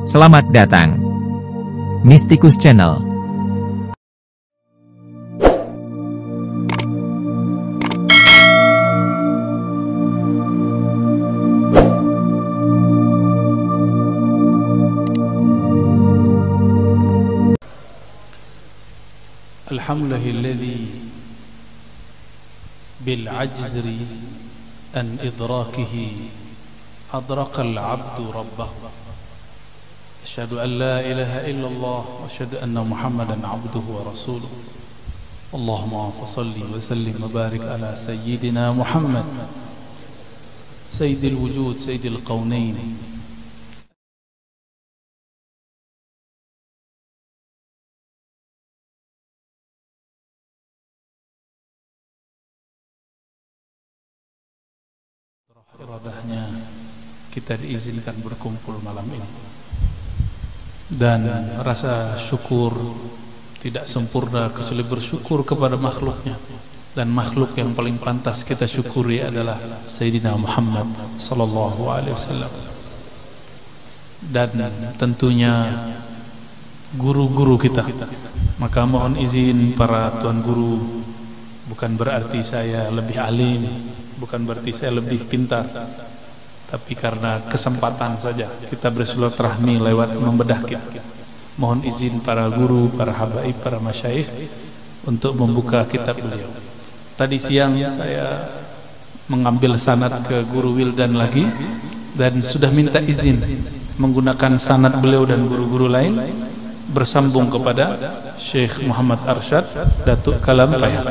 Selamat datang Mystikus Channel. Alhamdulillahilladzi bil ajzi an idrakihi adrakal abdu rabbahu. Asyhadu an la ilaha illallah wa asyhadu anna Muhammadan abduhu wa rasuluh. Allahumma shalli wa sallim wa barik ala sayyidina Muhammad sayyidil wujud sayyidil qaunain. Iradahnya kita diizinkan berkumpul malam ini, dan rasa syukur tidak sempurna kecuali bersyukur kepada makhluknya, dan makhluk yang paling pantas kita syukuri adalah Sayyidina Muhammad sallallahu alaihi wasallam, dan tentunya guru-guru kita. Maka mohon izin para tuan guru, bukan berarti saya lebih alim, bukan berarti saya lebih pintar, tapi karena kesempatan saja kita bersilaturahmi lewat membedah kitab. Mohon izin para guru, para habaib, para masyayikh untuk membuka kitab beliau. Tadi siang saya mengambil sanad ke guru Wildan lagi, dan sudah minta izin menggunakan sanad beliau dan guru-guru lain bersambung kepada Syekh Muhammad Arsyad Datuk Kalampaya.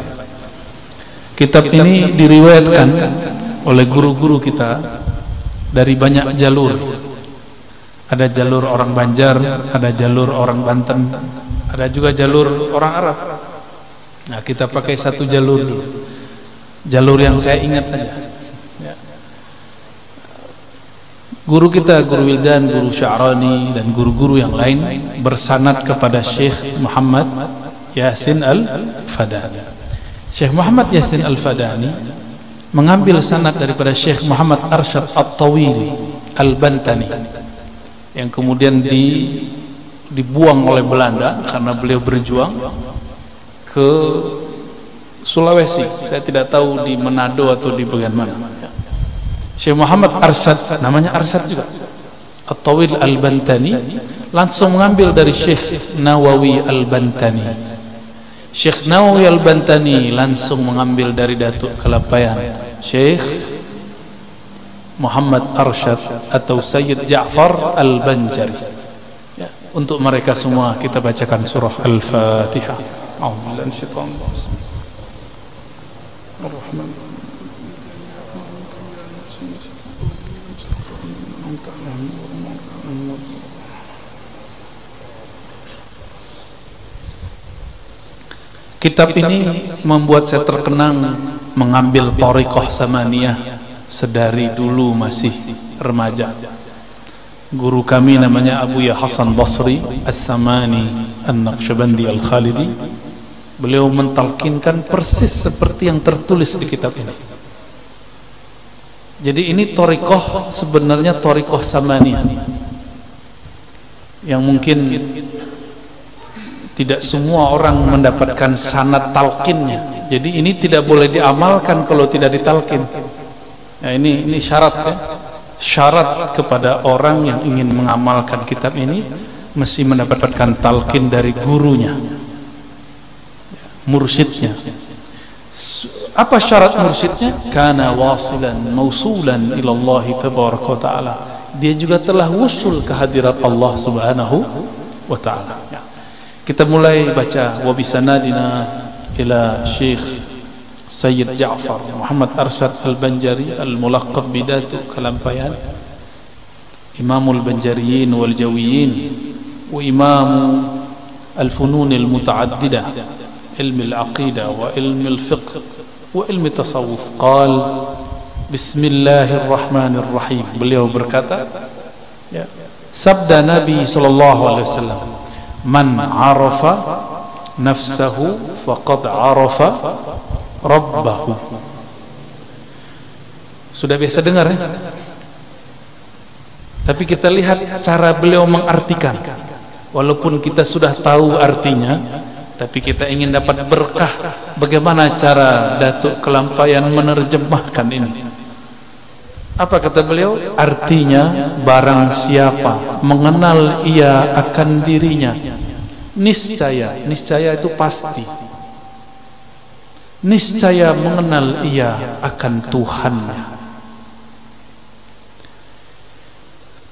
Kitab ini diriwayatkan oleh guru-guru kita dari banyak jalur. Ada jalur orang Banjar, ada jalur orang Banten, ada juga jalur orang Arab. Nah, kita pakai satu jalur dulu. Jalur yang saya ingat saja. Ya. Guru kita, Guru Wildan, Guru Sya'rani, dan guru-guru yang lain bersanad kepada Syekh Muhammad Yasin Al-Fadani. Syekh Muhammad Yasin Al-Fadani mengambil sanad daripada Syekh Muhammad Arsyad At-Tawil Al-Bantani, yang kemudian dibuang oleh Belanda karena beliau berjuang ke Sulawesi. Saya tidak tahu di Manado atau di bagian mana. Syekh Muhammad Arsyad, namanya Arsyad juga, At-Tawil Al-Bantani, langsung mengambil dari Syekh Nawawi Al-Bantani. Syekh Nawawi Al-Bantani langsung mengambil dari Datuk Kalampayan Syekh Muhammad Arsyad atau Sayyid Ja'far Al-Banjari. Ya, untuk mereka semua kita bacakan surah Al-Fatihah. A'udzubillahi minasyaitonir rajim. Bismillahirrahmanirrahim. Kitab ini membuat saya terkenang mengambil thariqah samaniyah sedari dulu masih remaja. Guru kami namanya Abu Ya Hasan Basri As-Samani An-Naqsyabandi Al-Khalidi. Beliau mentalkinkan persis seperti yang tertulis di kitab ini. Jadi ini thariqah sebenarnya thariqah samaniyah yang mungkin tidak semua orang mendapatkan sanad talqinnya. Jadi ini tidak boleh diamalkan kalau tidak ditalkin. Nah, ini syarat ya. Syarat kepada orang yang ingin mengamalkan kitab ini mesti mendapatkan talqin dari gurunya, mursyidnya. Apa syarat mursyidnya? Kana wasilan mausulan ila Allah tabaraka wa taala. Dia juga telah wusul ke hadirat Allah Subhanahu wa taala. Kita mulai baca wa bisanadina ila Syekh Sayyid Ja'far Muhammad Arsyad Al-Banjari al-mulaqab bidatu Kalampayan, Imamul Banjariyin wal Jawiyin wa Imam al-funun al-muta'addidah, ilmi al-aqidah wa ilmi al-fiqh wa ilmi tasawuf. Qal bismillahirrahmanirrahim. Beliau berkata, ya, sabda Nabi sallallahu alaihi wasallam, man arafa nafsahu faqad arafa rabbahu. Sudah biasa dengar ya? Tapi kita lihat cara beliau mengartikan. Walaupun kita sudah tahu artinya, tapi kita ingin dapat berkah. Bagaimana cara Datuk Kelampayan menerjemahkan ini? Apa kata beliau? Artinya, barang siapa mengenal ia akan dirinya, niscaya, niscaya itu pasti, niscaya mengenal ia akan Tuhannya.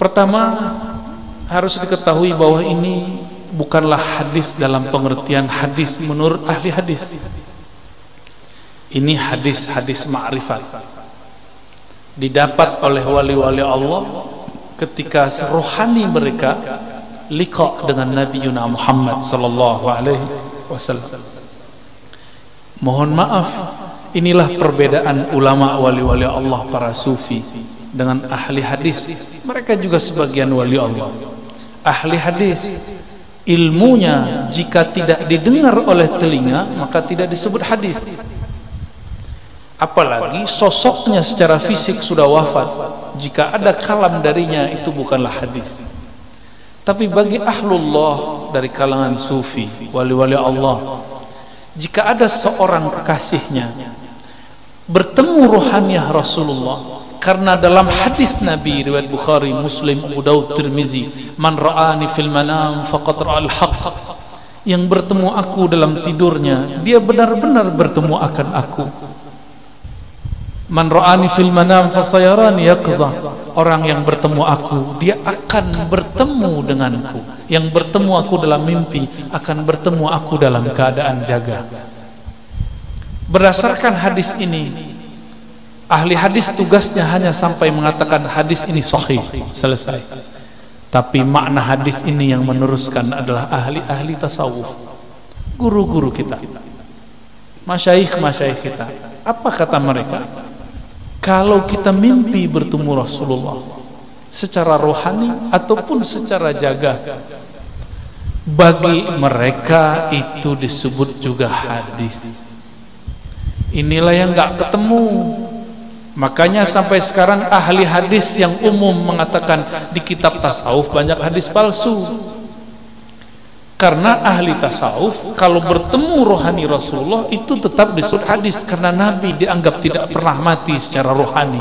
Pertama, harus diketahui bahwa ini bukanlah hadis dalam pengertian hadis menurut ahli hadis. Ini hadis-hadis ma'rifat, didapat oleh wali-wali Allah ketika rohani mereka liqa dengan Nabi Yuna Muhammad sallallahu alaihi wasallam. Mohon maaf, inilah perbedaan ulama wali-wali Allah para sufi dengan ahli hadis. Mereka juga sebagian wali Allah. Ahli hadis, ilmunya jika tidak didengar oleh telinga maka tidak disebut hadis. Apalagi sosoknya secara fisik sudah wafat, jika ada kalam darinya itu bukanlah hadis. Tapi bagi ahlullah dari kalangan sufi, wali-wali Allah, jika ada seorang kekasihnya bertemu rohaniah Rasulullah, karena dalam hadis Nabi riwayat Bukhari, Muslim, Abu Daud, Tirmizi, man ra'ani fil manam faqad ra'al haqq, yang bertemu aku dalam tidurnya dia benar-benar bertemu akan aku. Man ra'ani fil manam fasayarani yaqza, orang yang bertemu aku dia akan bertemu denganku, yang bertemu aku dalam mimpi akan bertemu aku dalam keadaan jaga. Berdasarkan hadis ini, ahli hadis tugasnya hanya sampai mengatakan hadis ini sahih, selesai. Tapi makna hadis ini yang meneruskan adalah ahli-ahli tasawuf, guru-guru kita, masyayikh-masyayikh kita. Apa kata mereka? Kalau kita mimpi bertemu Rasulullah secara rohani ataupun secara jaga, bagi mereka itu disebut juga hadis. Inilah yang nggak ketemu. Makanya sampai sekarang ahli hadis yang umum mengatakan di kitab tasawuf banyak hadis palsu. Karena ahli tasawuf kalau bertemu rohani Rasulullah itu tetap disebut hadis, karena Nabi dianggap tidak pernah mati secara rohani,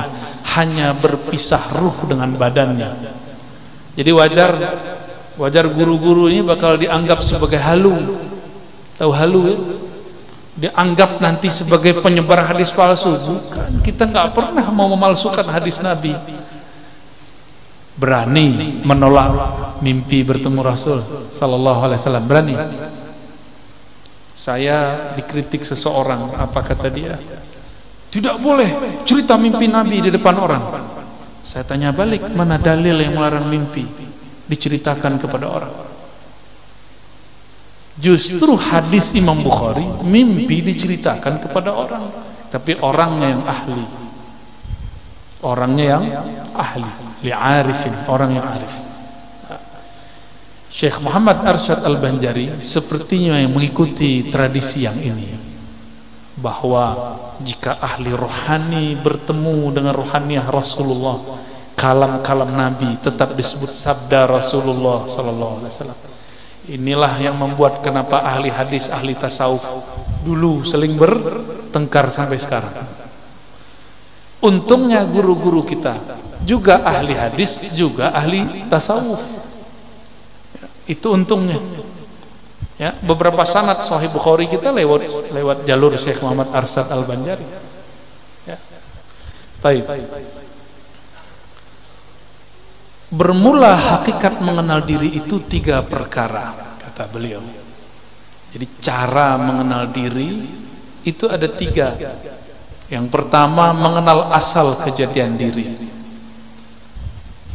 hanya berpisah ruh dengan badannya. Jadi wajar guru-guru ini bakal dianggap sebagai halu. Tahu halu ya? Dianggap nanti sebagai penyebar hadis palsu. Bukan, kita nggak pernah mau memalsukan hadis Nabi. Berani menolak mimpi bertemu Rasul sallallahu alaihi wasallam, berani. Saya dikritik seseorang, apa kata dia? Tidak boleh cerita mimpi Nabi di depan orang. Saya tanya balik, mana dalil yang melarang mimpi diceritakan kepada orang? Justru hadis Imam Bukhari, mimpi diceritakan kepada orang, tapi orangnya yang ahli, orangnya yang ahli, li'arifin, orang yang arif. Syekh Muhammad Arsyad Al-Banjari sepertinya yang mengikuti tradisi yang ini, bahwa jika ahli rohani bertemu dengan rohaniah Rasulullah, kalam-kalam Nabi tetap disebut sabda Rasulullah sallallahu alaihi wasallam. Inilah yang membuat kenapa ahli hadis, ahli tasawuf dulu seling bertengkar sampai sekarang. Untungnya guru-guru kita juga ahli hadis, juga ahli tasawuf. Itu untungnya. Ya, beberapa sanad Sahih Bukhari kita lewat jalur Syekh Muhammad Arsyad Al-Banjari. Ya. Baik. Bermula hakikat mengenal diri itu 3 perkara, kata beliau. Jadi cara mengenal diri itu ada 3. Yang pertama, mengenal asal kejadian diri.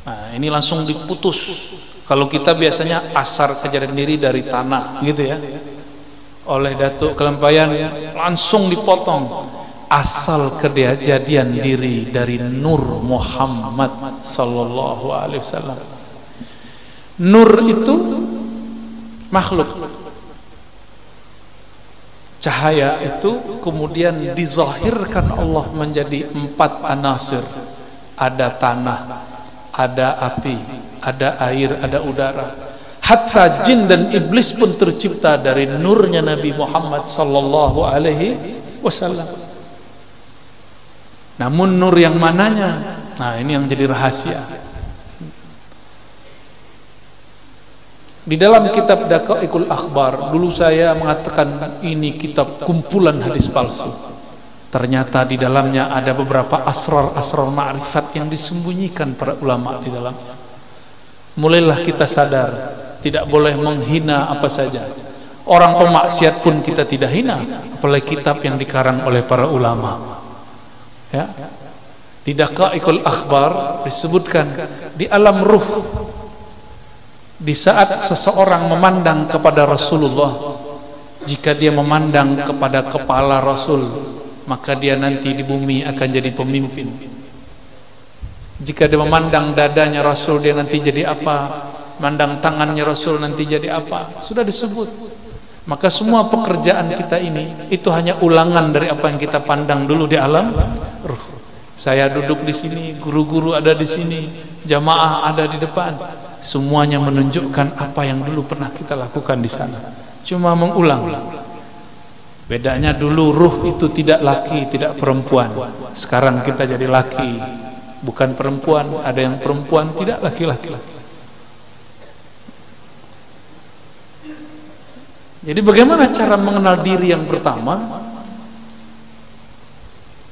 Nah, ini langsung diputus. Kalau kita biasanya asal kejadian diri dari tanah, gitu ya. Oleh Datuk Kelampayan langsung dipotong. Asal kejadian diri dari Nur Muhammad sallallahu alaihi wasallam. Nur itu makhluk. Cahaya itu kemudian dizahirkan Allah menjadi 4 anasir. Ada tanah, ada api, ada air, ada udara. Hatta jin dan iblis pun tercipta dari nurnya Nabi Muhammad sallallahu alaihi wasallam. Namun nur yang mananya? Nah, ini yang jadi rahasia. Di dalam kitab Daqaiqul Akhbar, dulu saya mengatakan ini kitab kumpulan hadis palsu. Ternyata di dalamnya ada beberapa asrar-asrar ma'rifat yang disembunyikan para ulama di dalam. Mulailah kita sadar, tidak boleh menghina apa saja. Orang pemaksiat pun kita tidak hina, apalagi kitab yang dikarang oleh para ulama. Ya. Di Daqaiqul Akhbar disebutkan di alam ruh, di saat seseorang memandang kepada Rasulullah, jika dia memandang kepada kepala Rasul, maka dia nanti di bumi akan jadi pemimpin. Jika dia memandang dadanya Rasul, dia nanti jadi apa? Mandang tangannya Rasul, nanti jadi apa? Sudah disebut. Maka semua pekerjaan kita ini itu hanya ulangan dari apa yang kita pandang dulu di alam ruh. Saya duduk di sini, guru-guru ada di sini, jamaah ada di depan. Semuanya menunjukkan apa yang dulu pernah kita lakukan di sana. Cuma mengulang. Bedanya dulu ruh itu tidak laki, tidak perempuan. Sekarang kita jadi laki, bukan perempuan. Ada yang perempuan, tidak laki-laki. Jadi bagaimana cara mengenal diri yang pertama?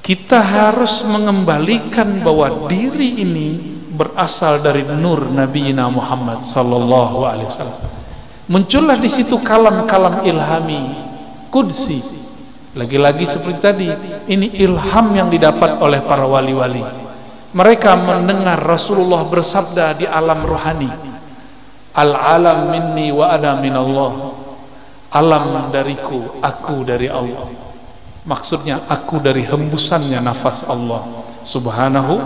Kita harus mengembalikan bahwa diri ini berasal dari nur Nabi Muhammad sallallahu alaihi wasallam. Muncullah di situ kalam-kalam ilhami qudsi. Lagi-lagi seperti tadi, ini ilham yang didapat oleh para wali-wali. Mereka mendengar Rasulullah bersabda di alam rohani, al-alam minni wa ana minallah. Alam dariku, aku dari Allah. Maksudnya aku dari hembusannya nafas Allah subhanahu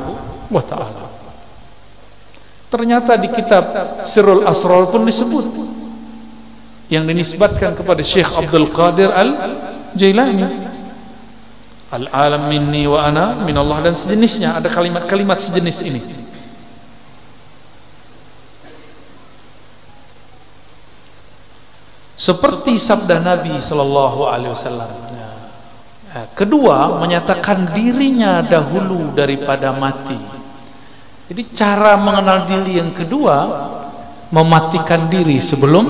wa ta'ala. Ternyata di kitab Sirrul Asrar pun disebut, yang dinisbatkan kepada Syekh Abdul Qadir Al-Jailani, al-alam minni wa ana minallah, dan sejenisnya. Ada kalimat-kalimat sejenis ini. Seperti sabda Nabi sallallahu alaihi wasallam. Kedua, menyatakan dirinya dahulu daripada mati. Jadi cara mengenal diri yang kedua, mematikan diri sebelum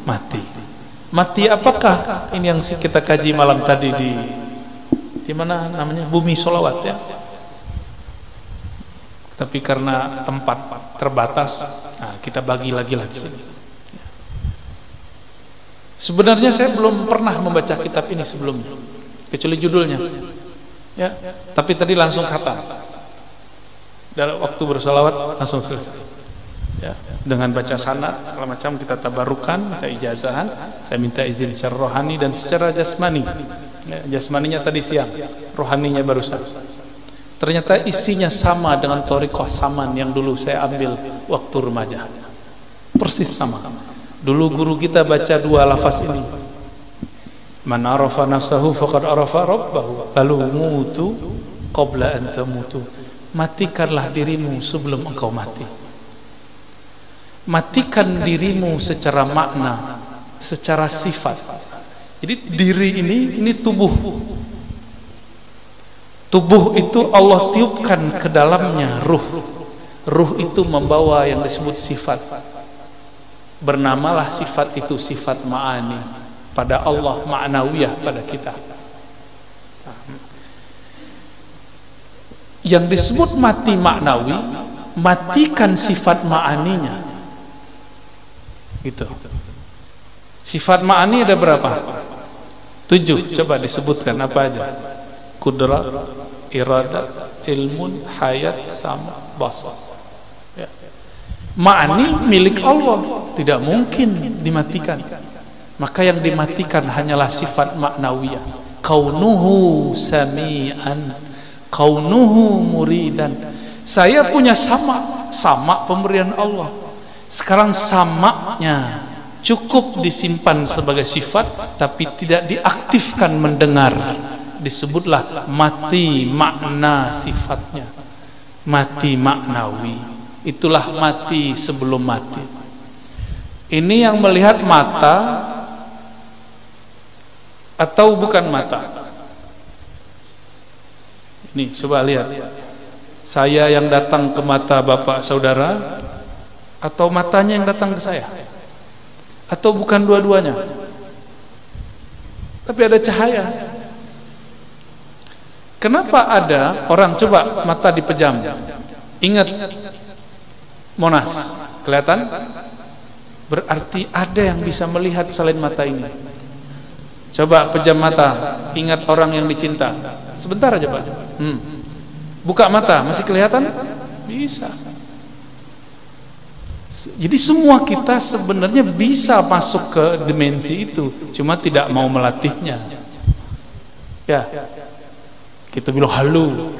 mati. Mati apakah? Ini yang kita kaji malam tadi di mana namanya? Bumi Sholawat ya. Tapi karena tempat terbatas, nah kita bagi lagi sini. Sebenarnya saya belum pernah membaca kitab ini sebelumnya, kecuali judulnya. Ya, tapi tadi langsung khatam. Dalam waktu bersolawat langsung selesai. Ya, dengan baca sanad segala macam kita tabarukan, kita ijazahan. Saya minta izin secara rohani dan secara jasmani. Ya, jasmaninya tadi siang, rohaninya barusan. Ternyata isinya sama dengan thariqah saman yang dulu saya ambil waktu remaja. Persis sama. Dulu guru kita baca dua lafaz ini. Man arafa nafsahu faqad arafa rabbahu. Lalu mutu qabla an tamutu. Matikanlah dirimu sebelum engkau mati. Matikan dirimu secara makna, secara sifat. Jadi diri ini tubuh. Tubuh itu Allah tiupkan ke dalamnya ruh. Ruh itu membawa yang disebut sifat. Bernamalah sifat itu sifat ma'ani pada Allah, ma'nawiyah pada kita. Yang disebut mati maknawi, matikan sifat ma'aninya. Gitu. Sifat ma'ani ada berapa? 7. Coba disebutkan apa aja? Qudrat, iradat, ilmun, hayat, sama, basar. Ya. Ma'ani milik Allah, tidak mungkin dimatikan. Maka yang dimatikan hanyalah sifat maknawiyah. Kaunuhu sami'an, kaunuhu muridan. Saya punya sama pemberian Allah. Sekarang samanya cukup disimpan sebagai sifat, tapi tidak diaktifkan mendengar. Disebutlah mati makna sifatnya, mati maknawi. Itulah mati sebelum mati. Ini yang melihat mata atau bukan mata? Ini coba lihat. Saya yang datang ke mata bapak saudara, atau matanya yang datang ke saya? Atau bukan dua-duanya? Tapi ada cahaya. Kenapa ada orang coba mata dipejam? Ingat Monas, kelihatan? Berarti ada yang bisa melihat selain mata ini. Coba pejam mata, ingat orang yang dicinta. Sebentar aja Pak. Buka mata, masih kelihatan? Bisa. Jadi semua kita sebenarnya bisa masuk ke dimensi itu, cuma tidak mau melatihnya. Ya, kita bilang halu.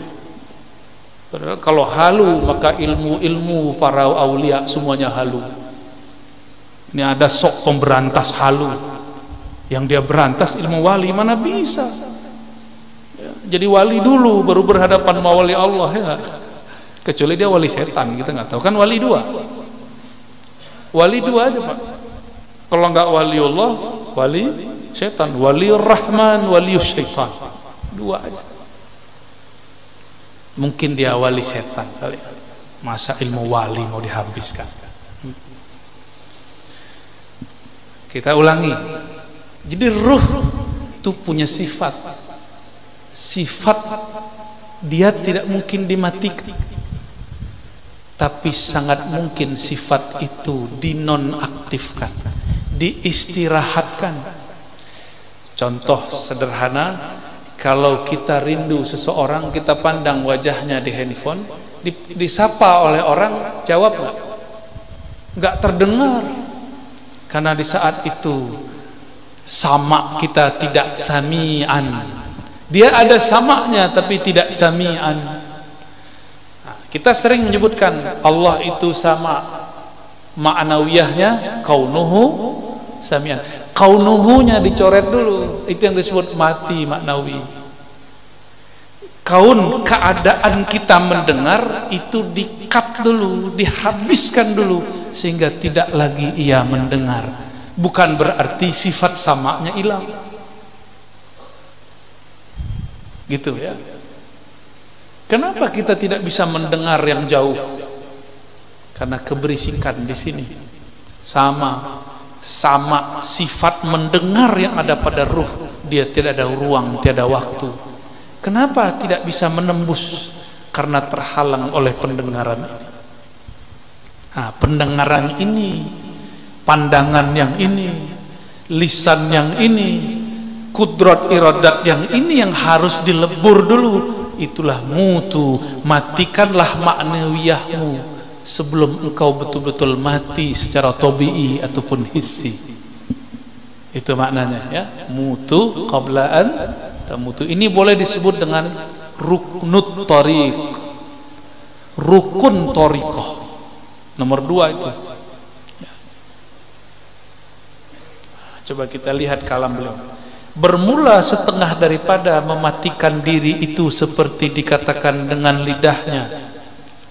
Padahal kalau halu maka ilmu para aulia semuanya halu. Ini ada sok pemberantas halu, yang dia berantas ilmu wali, mana bisa ya, jadi wali dulu baru berhadapan sama wali Allah ya. Kecuali dia wali setan, kita nggak tahu kan. Wali dua aja Pak. Kalau nggak wali Allah, wali setan, wali rahman, wali syaitan, dua aja. Mungkin dia wali setan kali, masa ilmu wali mau dihabiskan. Kita ulangi. Jadi ruh itu punya sifat dia tidak mungkin dimatikan, tapi sangat mungkin sifat itu dinonaktifkan, diistirahatkan. Contoh sederhana, kalau kita rindu seseorang, kita pandang wajahnya di handphone, disapa oleh orang, jawab nggak terdengar, karena di saat itu sama kita tidak sami'an. Dia ada samanya tapi tidak sami'an. Nah, kita sering menyebutkan Allah itu sama, ma'nawiyahnya kaunuhu sami'an. Kaunuhunya dicoret dulu, itu yang disebut mati maknawi. Kaun, keadaan kita mendengar itu di-cut dulu, dihabiskan dulu, sehingga tidak lagi ia mendengar. Bukan berarti sifat samanya hilang, gitu ya. Kenapa kita tidak bisa mendengar yang jauh? Karena keberisikan di sini. Sama sifat mendengar yang ada pada ruh, dia tidak ada ruang, tiada waktu. Kenapa tidak bisa menembus? Karena terhalang oleh pendengaran ini. Nah, pendengaran ini, pandangan yang ini, lisan yang ini, kudrat iradat yang ini yang harus dilebur dulu. Itulah mutu, matikanlah maknawiyahmu sebelum engkau betul-betul mati secara tabi'i ataupun hissi. Itu maknanya ya, mutu qablaan tamutu. Ini boleh disebut dengan ruknut tariq, rukun tariqah nomor 2 itu. Coba kita lihat kalam beliau. Bermula setengah daripada mematikan diri itu seperti dikatakan dengan lidahnya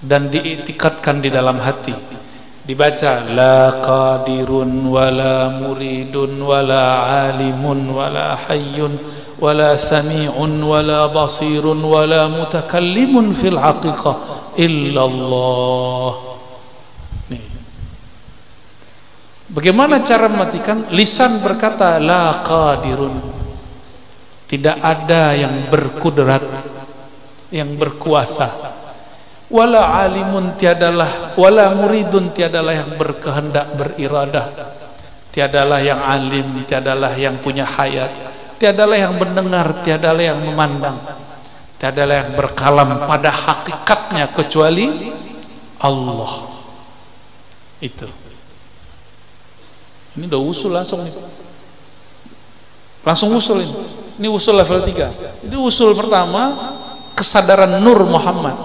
dan diiktikadkan di dalam hati. Dibaca la qadirun wala muridun wala alimun wala hayyun wala sami'un wala basirun wala mutakallimun fil haqiqah illallah. Bagaimana cara mematikan? Lisan berkata la qadirun, tidak ada yang berkudrat, yang berkuasa. Wala alimun, tiadalah, wala muridun, tiadalah yang berkehendak, beriradah. Tiadalah yang alim, tiadalah yang punya hayat, tiadalah yang mendengar, tiadalah yang memandang, tiadalah yang berkalam pada hakikatnya kecuali Allah. Itu. Ini udah usul langsung nih. Langsung usul ini. Ini usul level 3. Ini usul pertama, kesadaran Nur Muhammad.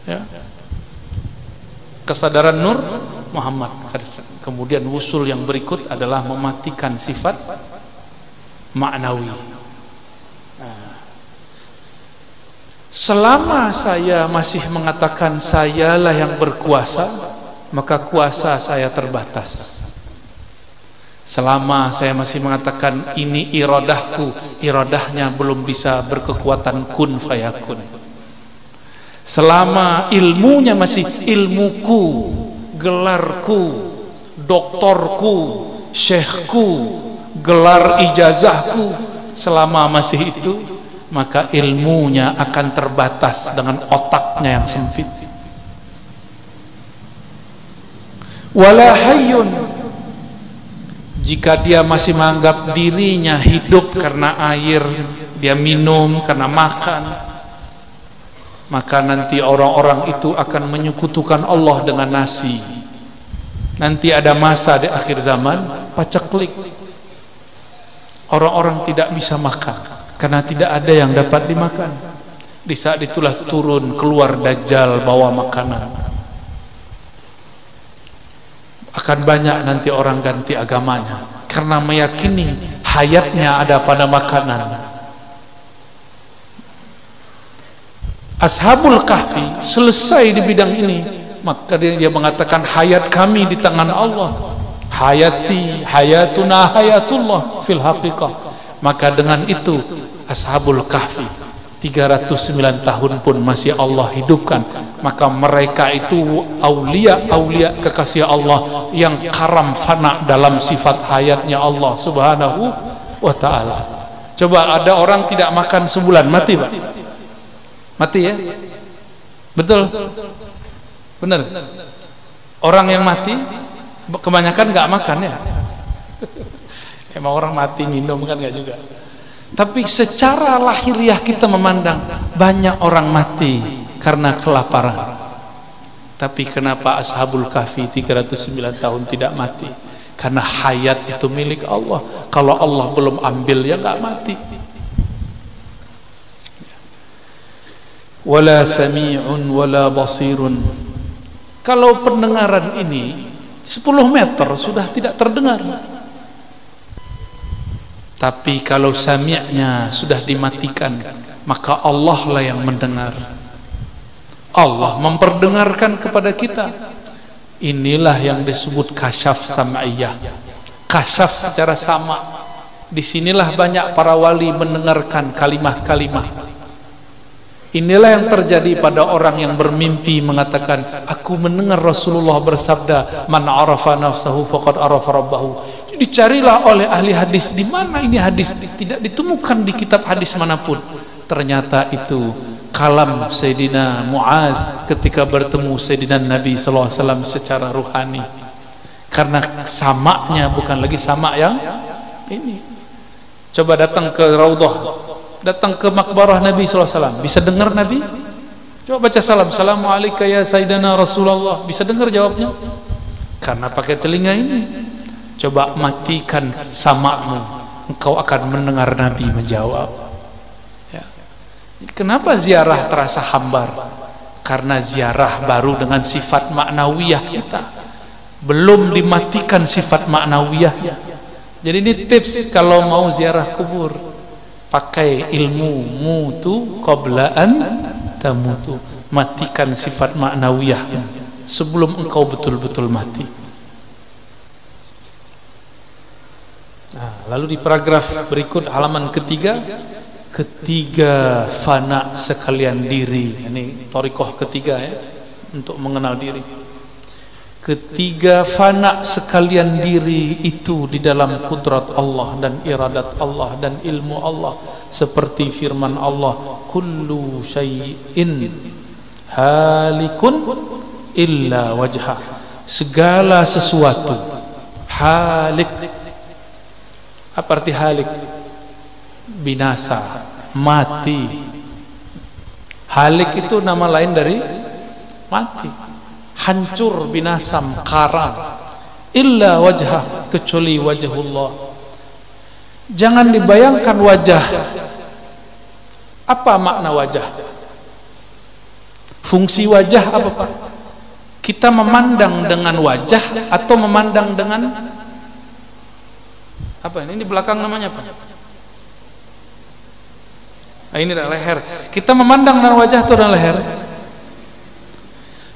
Ya. Kesadaran Nur Muhammad. Kemudian usul yang berikut adalah mematikan sifat maknawi. Selama saya masih mengatakan sayalah yang berkuasa, maka kuasa saya terbatas. Selama saya masih mengatakan ini iradahku, iradahnya belum bisa berkekuatan kun fayakun. Selama ilmunya masih ilmuku, gelarku, doktorku, syekhku, gelar ijazahku, selama masih itu, maka ilmunya akan terbatas dengan otaknya yang sempit. Wala hayyun, jika dia masih menganggap dirinya hidup karena air dia minum, karena makan, maka nanti orang-orang itu akan menyekutukan Allah dengan nasi. Nanti ada masa di akhir zaman paceklik, orang-orang tidak bisa makan karena tidak ada yang dapat dimakan. Di saat itulah turun keluar Dajjal bawa makanan. Akan banyak nanti orang ganti agamanya karena meyakini hayatnya ada pada makanan. Ashabul Kahfi selesai di bidang ini, maka dia mengatakan hayat kami di tangan Allah. Hayati hayatuna hayatullah fil haqiqah. Maka dengan itu Ashabul Kahfi 309 tahun pun masih Allah hidupkan. Maka mereka itu aulia-aulia kekasih Allah yang karam fana dalam sifat hayatnya Allah subhanahu wa ta'ala. Coba ada orang tidak makan sebulan, mati Pak? Mati ya? Betul? Benar? Orang yang mati kebanyakan nggak makan ya. Emang orang mati minum kan nggak juga. Tapi secara lahiriah kita memandang banyak orang mati karena kelaparan. Tapi kenapa Ashabul Kahfi 309 tahun tidak mati? Karena hayat itu milik Allah. Kalau Allah belum ambil ya nggak mati. Wala sami'un wala basirun. Kalau pendengaran ini 10 meter sudah tidak terdengar. Tapi kalau sami'nya sudah dimatikan, maka Allah lah yang mendengar. Allah memperdengarkan kepada kita. Inilah yang disebut kasyaf sam'iyah. Kasyaf secara sama. Disinilah banyak para wali mendengarkan kalimah-kalimah. Inilah yang terjadi pada orang yang bermimpi mengatakan, aku mendengar Rasulullah bersabda, man arafa nafsahu faqad arafa rabbahu. Dicarilah oleh ahli hadis, di mana ini hadis? Tidak ditemukan di kitab hadis manapun. Ternyata itu kalam Sayyidina Muaz ketika bertemu Sayyidina Nabi SAW secara ruhani. Karena samaknya bukan lagi samak yang ini. Coba datang ke Raudhah, datang ke makbarah Nabi SAW, bisa dengar Nabi? Coba baca salam, Assalamualaikum ya Sayyidina Rasulullah, bisa dengar jawabnya? Karena pakai telinga ini. Coba matikan samakmu, engkau akan mendengar Nabi menjawab ya. Kenapa ziarah terasa hambar? Karena ziarah baru dengan sifat maknawiyah kita, belum dimatikan sifat maknawiyahnya. Jadi ini tips kalau mau ziarah kubur, pakai ilmu mutu qabla an tamutu, matikan sifat maknawiyahnya sebelum engkau betul-betul mati. Nah, lalu di paragraf berikut halaman ketiga, ketiga fana sekalian diri. Ini thariqah ketiga ya, untuk mengenal diri. Ketiga fana sekalian diri itu di dalam kudrat Allah dan iradat Allah dan ilmu Allah, seperti firman Allah, kullu syai'in halikun illa wajhah. Segala sesuatu halik. Apa arti halik? Binasa, mati. Halik itu nama lain dari mati, hancur, binasa, karam. Illa wajhah, kecuali wajhullah. Jangan dibayangkan wajah. Apa makna wajah? Fungsi wajah apa Pak? Kita memandang dengan wajah atau memandang dengan apa ini? Di belakang namanya apa? Nah, ini adalah leher. Kita memandang dengan wajah atau dengan leher?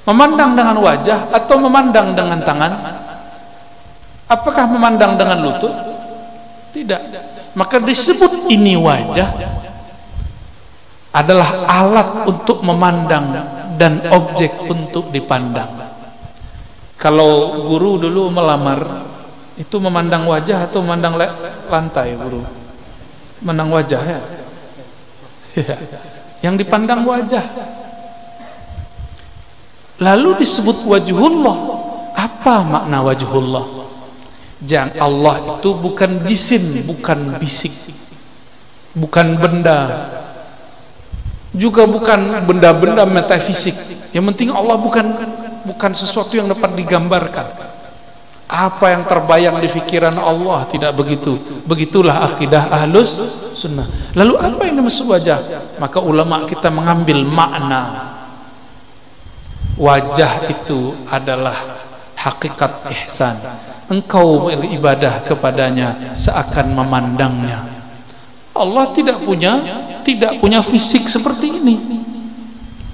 Memandang dengan wajah atau memandang dengan tangan? Apakah memandang dengan lutut? Tidak. Maka disebut ini wajah adalah alat untuk memandang dan objek untuk dipandang. Kalau guru dulu melamar, itu memandang wajah atau memandang lantai, guru? Memandang wajah, ya? Ya. Yang dipandang wajah. Lalu disebut wajhullah. Apa makna wajhullah? Jangan, Allah itu bukan jisim, bukan fisik, bukan benda, juga bukan benda-benda metafisik. Yang penting Allah bukan sesuatu yang dapat digambarkan. Apa yang terbayang di pikiran Allah, tidak begitu. Begitulah akidah Ahlus Sunnah. Lalu apa yang dimaksud wajah? Maka ulama kita mengambil makna wajah itu adalah hakikat ihsan. Engkau beribadah kepadanya seakan memandangnya. Allah tidak punya fisik seperti ini.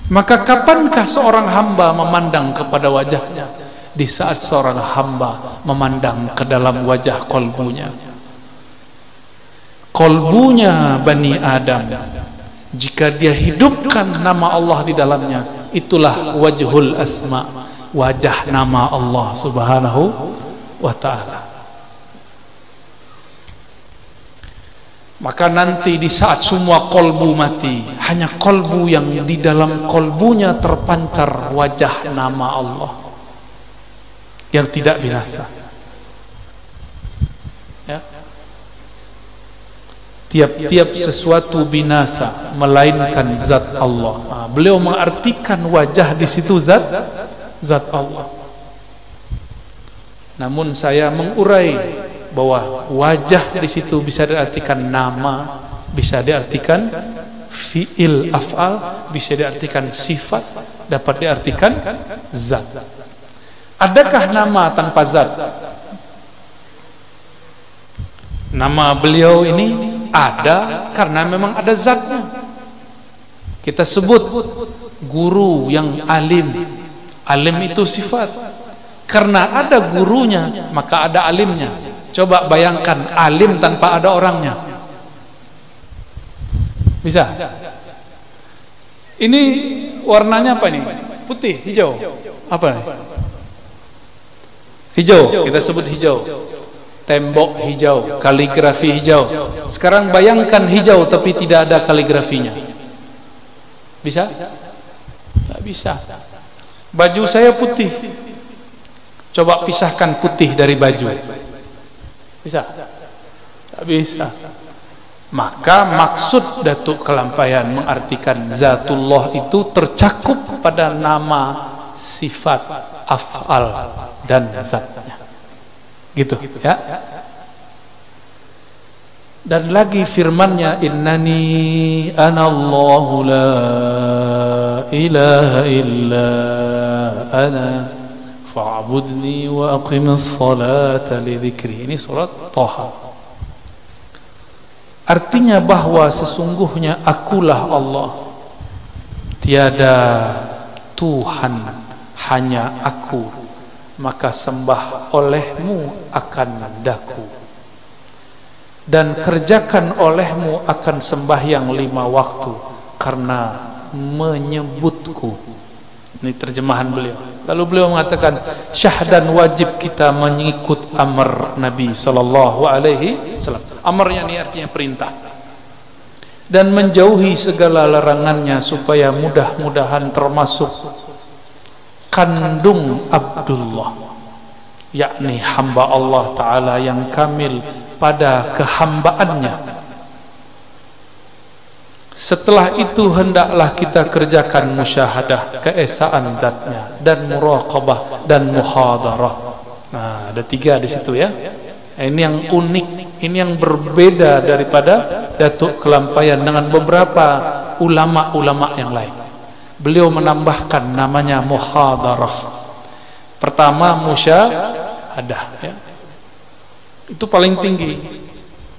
Maka kapankah seorang hamba memandang kepada wajahnya? Di saat seorang hamba memandang ke dalam wajah kolbunya. Kolbunya Bani Adam, jika dia hidupkan nama Allah di dalamnya, itulah wajhul asma, wajah nama Allah subhanahu wa ta'ala. Maka nanti di saat semua kolbu mati, hanya kolbu yang di dalam kolbunya terpancar wajah nama Allah yang tidak binasa. Ya. Tiap-tiap sesuatu binasa melainkan zat Allah. Nah, beliau mengartikan wajah di situ zat Allah. Namun saya mengurai bahwa wajah di situ bisa diartikan nama, bisa diartikan fi'il af'al, bisa diartikan sifat, dapat diartikan zat. Adakah nama tanpa zat? Nama beliau ini ada karena memang ada zatnya. Kita sebut guru yang alim. Alim itu sifat. Karena ada gurunya, maka ada alimnya. Coba bayangkan alim tanpa ada orangnya. Bisa? Ini warnanya apa ini? Putih, hijau. Apa nih? Hijau, kita sebut hijau. Tembok hijau, kaligrafi hijau. Sekarang bayangkan hijau tapi tidak ada kaligrafinya. Bisa? Tak bisa. Baju saya putih. Coba pisahkan putih dari baju. Bisa? Tak bisa. Maka maksud Datuk Kelampaian mengartikan zatullah itu tercakup pada nama, sifat, af'al dan zatnya. Gitu ya. Dan lagi firman-Nya, innani anallahu la ilaha illa ana fa'budni wa aqimis salata li dzikri. Ini surat Thaha. Artinya bahwa sesungguhnya akulah Allah, tiada Tuhan, hanya aku, maka sembah olehmu akan daku, dan kerjakan olehmu akan sembahyang 5 waktu karena menyebutku. Ini terjemahan beliau. Lalu beliau mengatakan syahdan wajib kita mengikut amr Nabi sallallahu alaihi wasallam. Amrnya ini artinya perintah. Dan menjauhi segala larangannya supaya mudah-mudahan termasuk kandung Abdullah, yakni hamba Allah Ta'ala yang kamil pada kehambaannya. Setelah itu hendaklah kita kerjakan musyahadah keesaan zatnya dan muraqabah dan muhadarah. Nah, ada 3 di situ ya. Ini yang unik, ini yang berbeda daripada Datuk Kelampaian dengan beberapa ulama-ulama yang lain. Beliau menambahkan namanya muhadarah. Pertama musyahadah ya. Itu paling tinggi.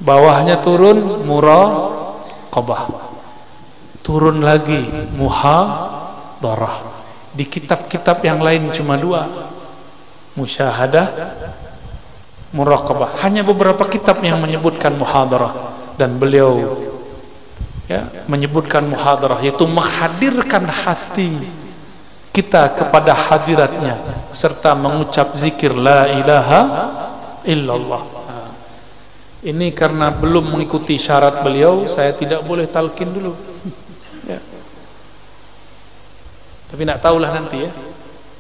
Bawahnya turun muraqabah. turun lagi muhadarah. Di kitab-kitab yang lain cuma 2, musyahadah, muraqabah. Hanya beberapa kitab yang menyebutkan muhadarah, dan beliau menyebutkan muhadarah, yaitu menghadirkan hati kita kepada hadiratnya serta mengucap zikir la ilaha illallah. Ini karena belum mengikuti syarat beliau, saya tidak boleh talqin dulu. Tapi nak tahulah nanti ya.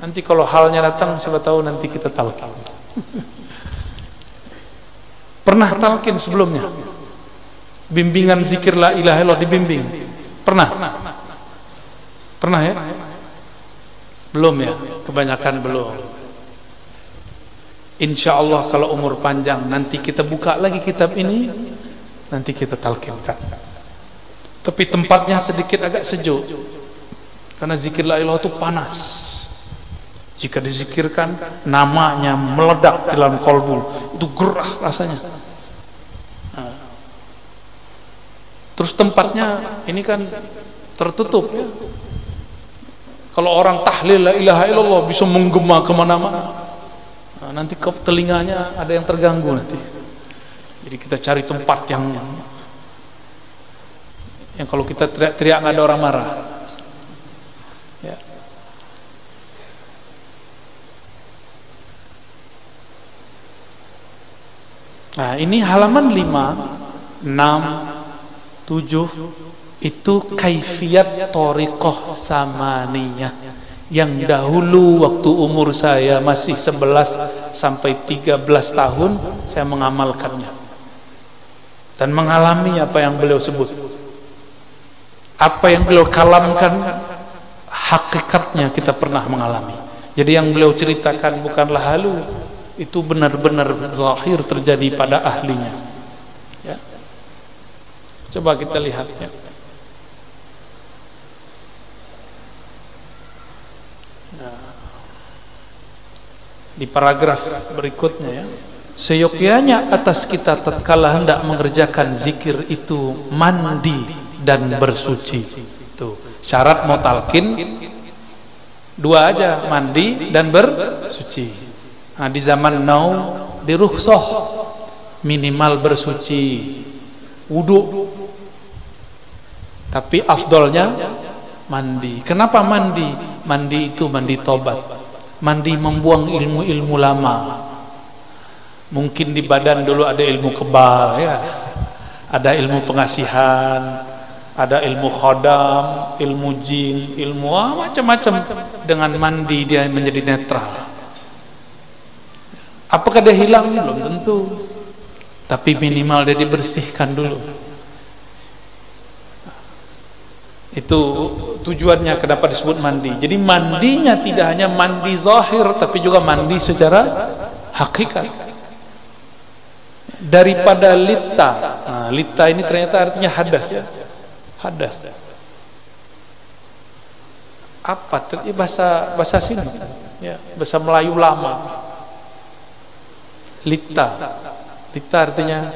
Nanti kalau halnya datang, siapa tahu nanti kita talqin. Pernah talqin sebelumnya? Bimbingan zikir la ilaha illallah dibimbing? Pernah? Pernah ya? Belum ya? Kebanyakan belum. Insya Allah kalau umur panjang nanti kita buka lagi kitab ini, nanti kita talqinkan. Tapi tempatnya sedikit agak sejuk, karena zikir la ilaha itu panas. Jika dizikirkan, namanya meledak di dalam kolbu, itu gerah rasanya. Terus tempatnya ini kan tertutup ya. Kalau orang tahlil la ilaha illallah bisa menggema kemana-mana. Nanti ke telinganya ada yang terganggu nanti. Jadi kita cari tempat yang kalau kita teriak-teriak nggak ada orang marah. Ya. Nah ini halaman 5, 6, 7 itu kaifiyat thariqah samaniyah yang dahulu waktu umur saya masih 11 sampai 13 tahun saya mengamalkannya dan mengalami apa yang beliau sebut, apa yang beliau kalamkan, hakikatnya kita pernah mengalami. Jadi yang beliau ceritakan bukanlah halu, itu benar-benar zahir terjadi pada ahlinya ya. Coba kita lihat ya. Di paragraf berikutnya ya, seyogyanya atas kita tatkala hendak mengerjakan zikir itu mandi dan bersuci. Tuh, syarat mau talqin 2 aja, mandi dan bersuci. Nah, di zaman now dirukhsah minimal bersuci, wudu. Tapi afdolnya mandi. Kenapa mandi? Mandi itu mandi tobat. Mandi membuang ilmu-ilmu lama. Mungkin di badan dulu ada ilmu kebal ya, ada ilmu pengasihan, ada ilmu khodam, ilmu jin, ilmu macam-macam. Dengan mandi dia menjadi netral. Apakah dia hilang? Belum tentu. Tapi minimal dia dibersihkan dulu. Itu tujuannya kenapa disebut mandi. Jadi mandinya tidak hanya mandi zahir, tapi juga mandi secara hakikat. Daripada litta. Nah, litta ini ternyata artinya hadas ya. Hadas. Apa? Bahasa sini. Ya, bahasa Melayu lama. Litta. Litta artinya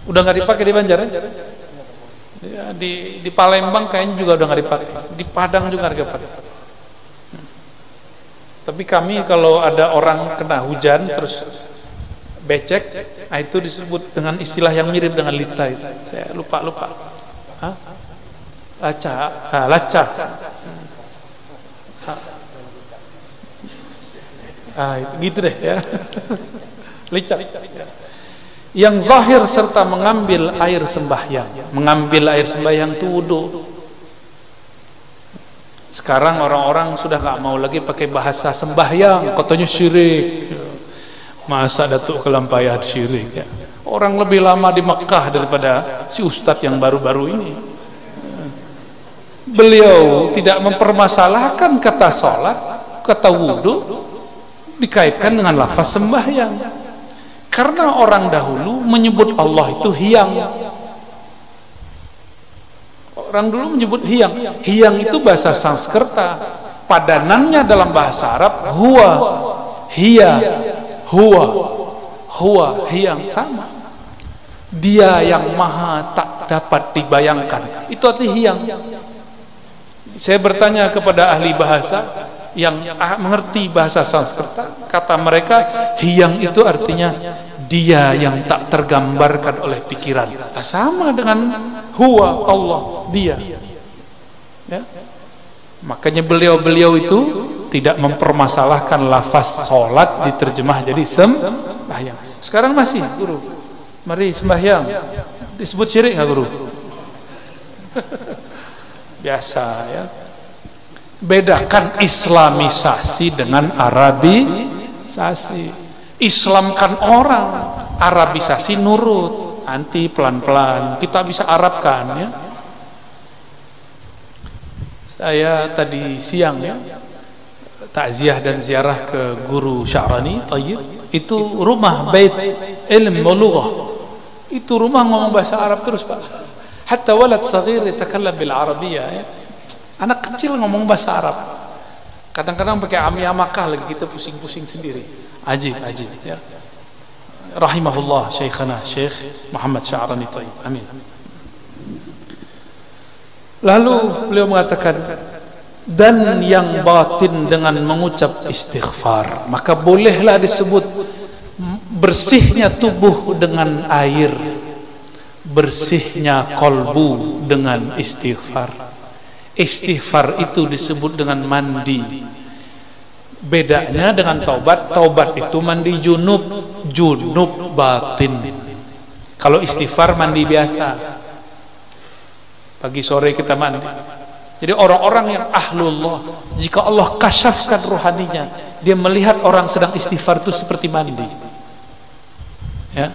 udah nggak dipakai di Banjar ya? Ya, di Palembang kayaknya juga udah nggak dipakai, di Padang juga nggak dipakai. Tapi kami kalau ada orang kena hujan terus becek, nah itu disebut dengan istilah yang mirip dengan litta itu. Saya lupa. Hah? Laca. Gitu deh ya. Lica. Yang zahir serta mengambil air sembahyang. Mengambil air sembahyang itu wudu. Sekarang orang-orang sudah gak mau lagi pakai bahasa sembahyang, katanya syirik. Masa Datuk kelampaian syirik ya. Orang lebih lama di Mekah daripada si ustadz yang baru-baru ini. Beliau tidak mempermasalahkan kata sholat, kata wudu dikaitkan dengan lafaz sembahyang. Karena orang dahulu menyebut Allah itu hiyang. Orang dulu menyebut hiyang. Hiyang itu bahasa Sanskerta. Padanannya dalam bahasa Arab huwa, hiya, huwa, hiyang, sama. Dia yang maha tak dapat dibayangkan. Itu arti hiyang. Saya bertanya kepada ahli bahasa yang mengerti bahasa Sanskerta, kata mereka hiyang itu artinya dia yang tak tergambarkan oleh pikiran. Sama dengan huwa, Allah, dia. Ya. Makanya beliau itu tidak mempermasalahkan lafaz sholat diterjemah jadi sembahyang. Sekarang masih, guru, mari sembahyang disebut syirik nggak, guru? Biasa, ya. Bedakan islamisasi dengan arabisasi. Islamkan orang, arabisasi nurut, nanti pelan-pelan kita bisa Arabkan, ya. Saya tadi siang, ya, takziah dan ziarah ke guru Sya'rani Tayyib. Itu rumah bait ilm wa lughah. Itu rumah ngomong bahasa Arab terus, Pak. Hatta walad saghir yatakallam bil arabiyyah, ya. Anak kecil ngomong bahasa Arab. Kadang-kadang pakai amiyah Makkah lagi, kita pusing-pusing sendiri. Ajib, ya. Rahimahullah Syekhana Syekh Muhammad Sya'rani Tayyib. Amin. Lalu beliau mengatakan, dan yang batin dengan mengucap istighfar, maka bolehlah disebut bersihnya tubuh dengan air, bersihnya kolbu dengan istighfar. Istighfar itu disebut dengan mandi. Bedanya dengan taubat, taubat itu mandi junub, junub batin. Kalau istighfar mandi biasa, pagi sore kita mandi. Jadi orang-orang yang ahlullah, jika Allah kasyafkan rohaninya, dia melihat orang sedang istighfar itu seperti mandi, ya.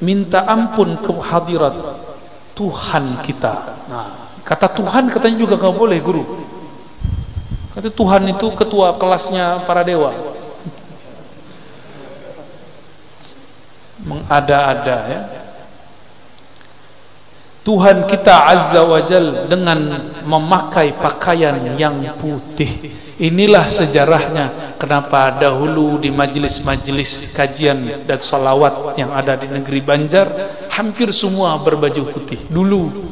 Minta ampun ke hadirat Tuhan kita. Nah, kata Tuhan katanya juga nggak boleh, guru. Kata Tuhan itu ketua kelasnya para dewa. Mengada-ada, ya. Tuhan kita Azza wa Jal dengan memakai pakaian yang putih. Inilah sejarahnya kenapa dahulu di majelis-majelis kajian dan salawat yang ada di negeri Banjar hampir semua berbaju putih. Dulu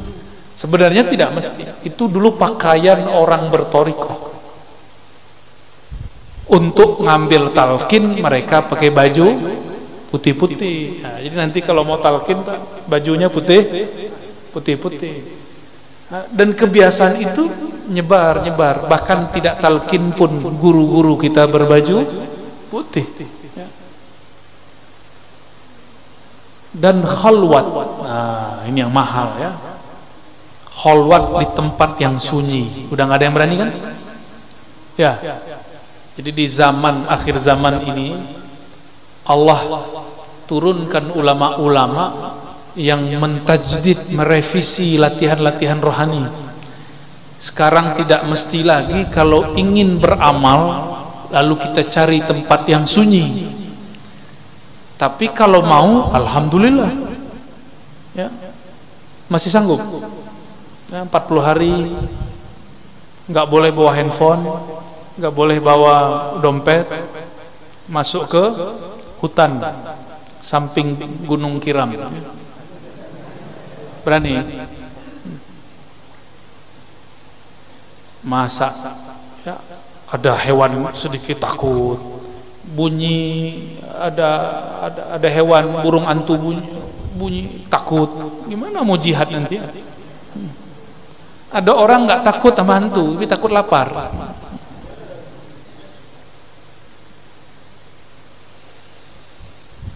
sebenarnya tidak mesti, itu dulu pakaian orang bertorikoh. Untuk ngambil talqin mereka pakai baju putih-putih. Nah, jadi nanti kalau mau talqin bajunya putih-putih. Dan kebiasaan itu nyebar, bahkan tidak talqin pun guru-guru kita berbaju putih, ya. Dan khalwat, nah ini yang mahal, ya. Khalwat di tempat yang sunyi, udah nggak ada yang berani kan, ya. Jadi di zaman akhir zaman ini Allah turunkan ulama-ulama yang mentajdid, merevisi latihan-latihan rohani. Sekarang tidak mesti lagi kalau ingin beramal lalu kita cari tempat yang sunyi. Tapi kalau mau, alhamdulillah, ya, masih sanggup, ya, 40 hari nggak boleh bawa handphone, nggak boleh bawa dompet, masuk ke hutan samping Gunung Kiram. Berani? Masa, ya, ada hewan sedikit takut, bunyi, ada hewan burung antu bunyi takut, gimana mau jihad nanti? Ada orang nggak takut sama hantu, tapi takut lapar.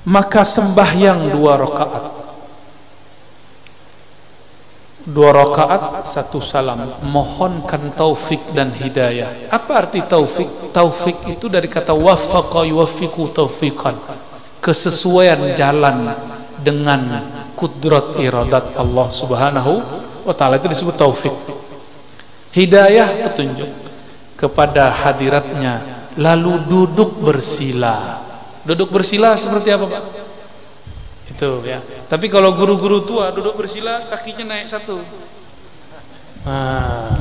Maka sembahyang 2 rakaat. 2 rakaat 1 salam, mohonkan taufik dan hidayah. Apa arti taufik? Taufik itu dari kata waffaqa yuwaffiqu taufiqan, kesesuaian jalan dengan kudrat iradat Allah Subhanahu wa taala, itu disebut taufik. Hidayah, petunjuk kepada hadiratnya, lalu duduk bersila. Duduk bersila seperti apa, Pak? Itu, ya. Tapi kalau guru-guru tua duduk bersila kakinya naik 1. Nah,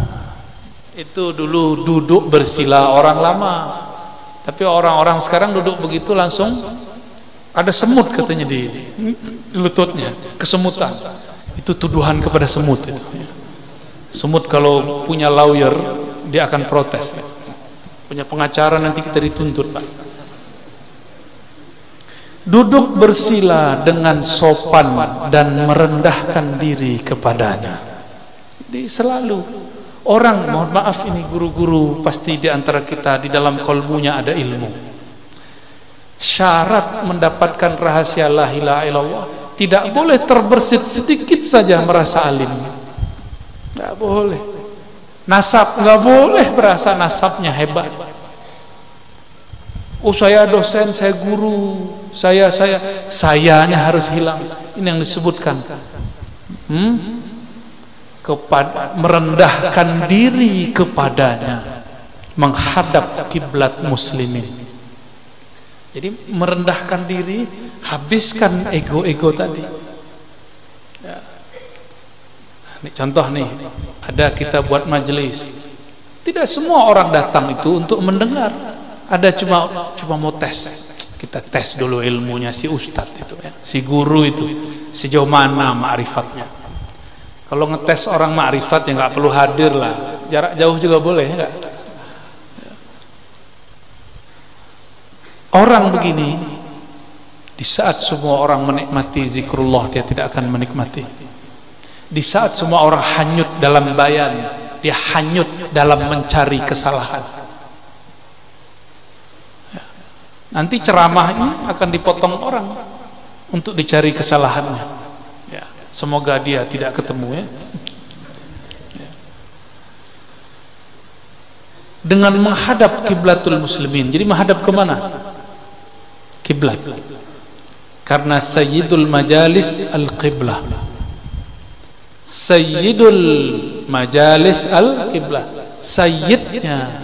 itu dulu duduk bersila orang lama. Tapi orang-orang sekarang duduk begitu langsung ada semut katanya di lututnya, kesemutan. Itu tuduhan kepada semut itu. Semut kalau punya lawyer dia akan protes. Punya pengacara nanti kita dituntut, Pak. Duduk bersila dengan sopan dan merendahkan diri kepadanya. Jadi selalu orang, mohon maaf ini guru-guru pasti di antara kita di dalam kolbunya ada ilmu. Syarat mendapatkan rahasia la ilaha illallah, tidak boleh terbersit sedikit saja merasa alim. Tidak boleh. Nasab nggak boleh berasa nasabnya hebat. Oh saya dosen, saya guru, sayanya harus hilang. Ini yang disebutkan. Merendahkan diri kepadanya, menghadap kiblat muslimin. Jadi merendahkan diri, habiskan ego-ego tadi. Ya. Ini contoh nih, ada kita buat majelis. Tidak semua orang datang itu untuk mendengar. Ada cuma mau tes. Kita tes dulu ilmunya si ustadz itu, ya. Si guru itu sejauh mana ma'rifatnya. Kalau ngetes orang ma'rifat ya nggak perlu hadir lah, jarak jauh juga boleh, enggak? Orang begini, di saat semua orang menikmati zikrullah, dia tidak akan menikmati. Di saat semua orang hanyut dalam bayan, dia hanyut dalam mencari kesalahan. Nanti ceramah ini akan dipotong orang untuk dicari kesalahannya. Ya, semoga dia tidak ketemu, ya. Dengan menghadap kiblatul muslimin. Jadi menghadap kemana? Kiblat. Karena sayyidul majalis al-qiblah. Sayyidul majalis al-qiblah. Sayyidnya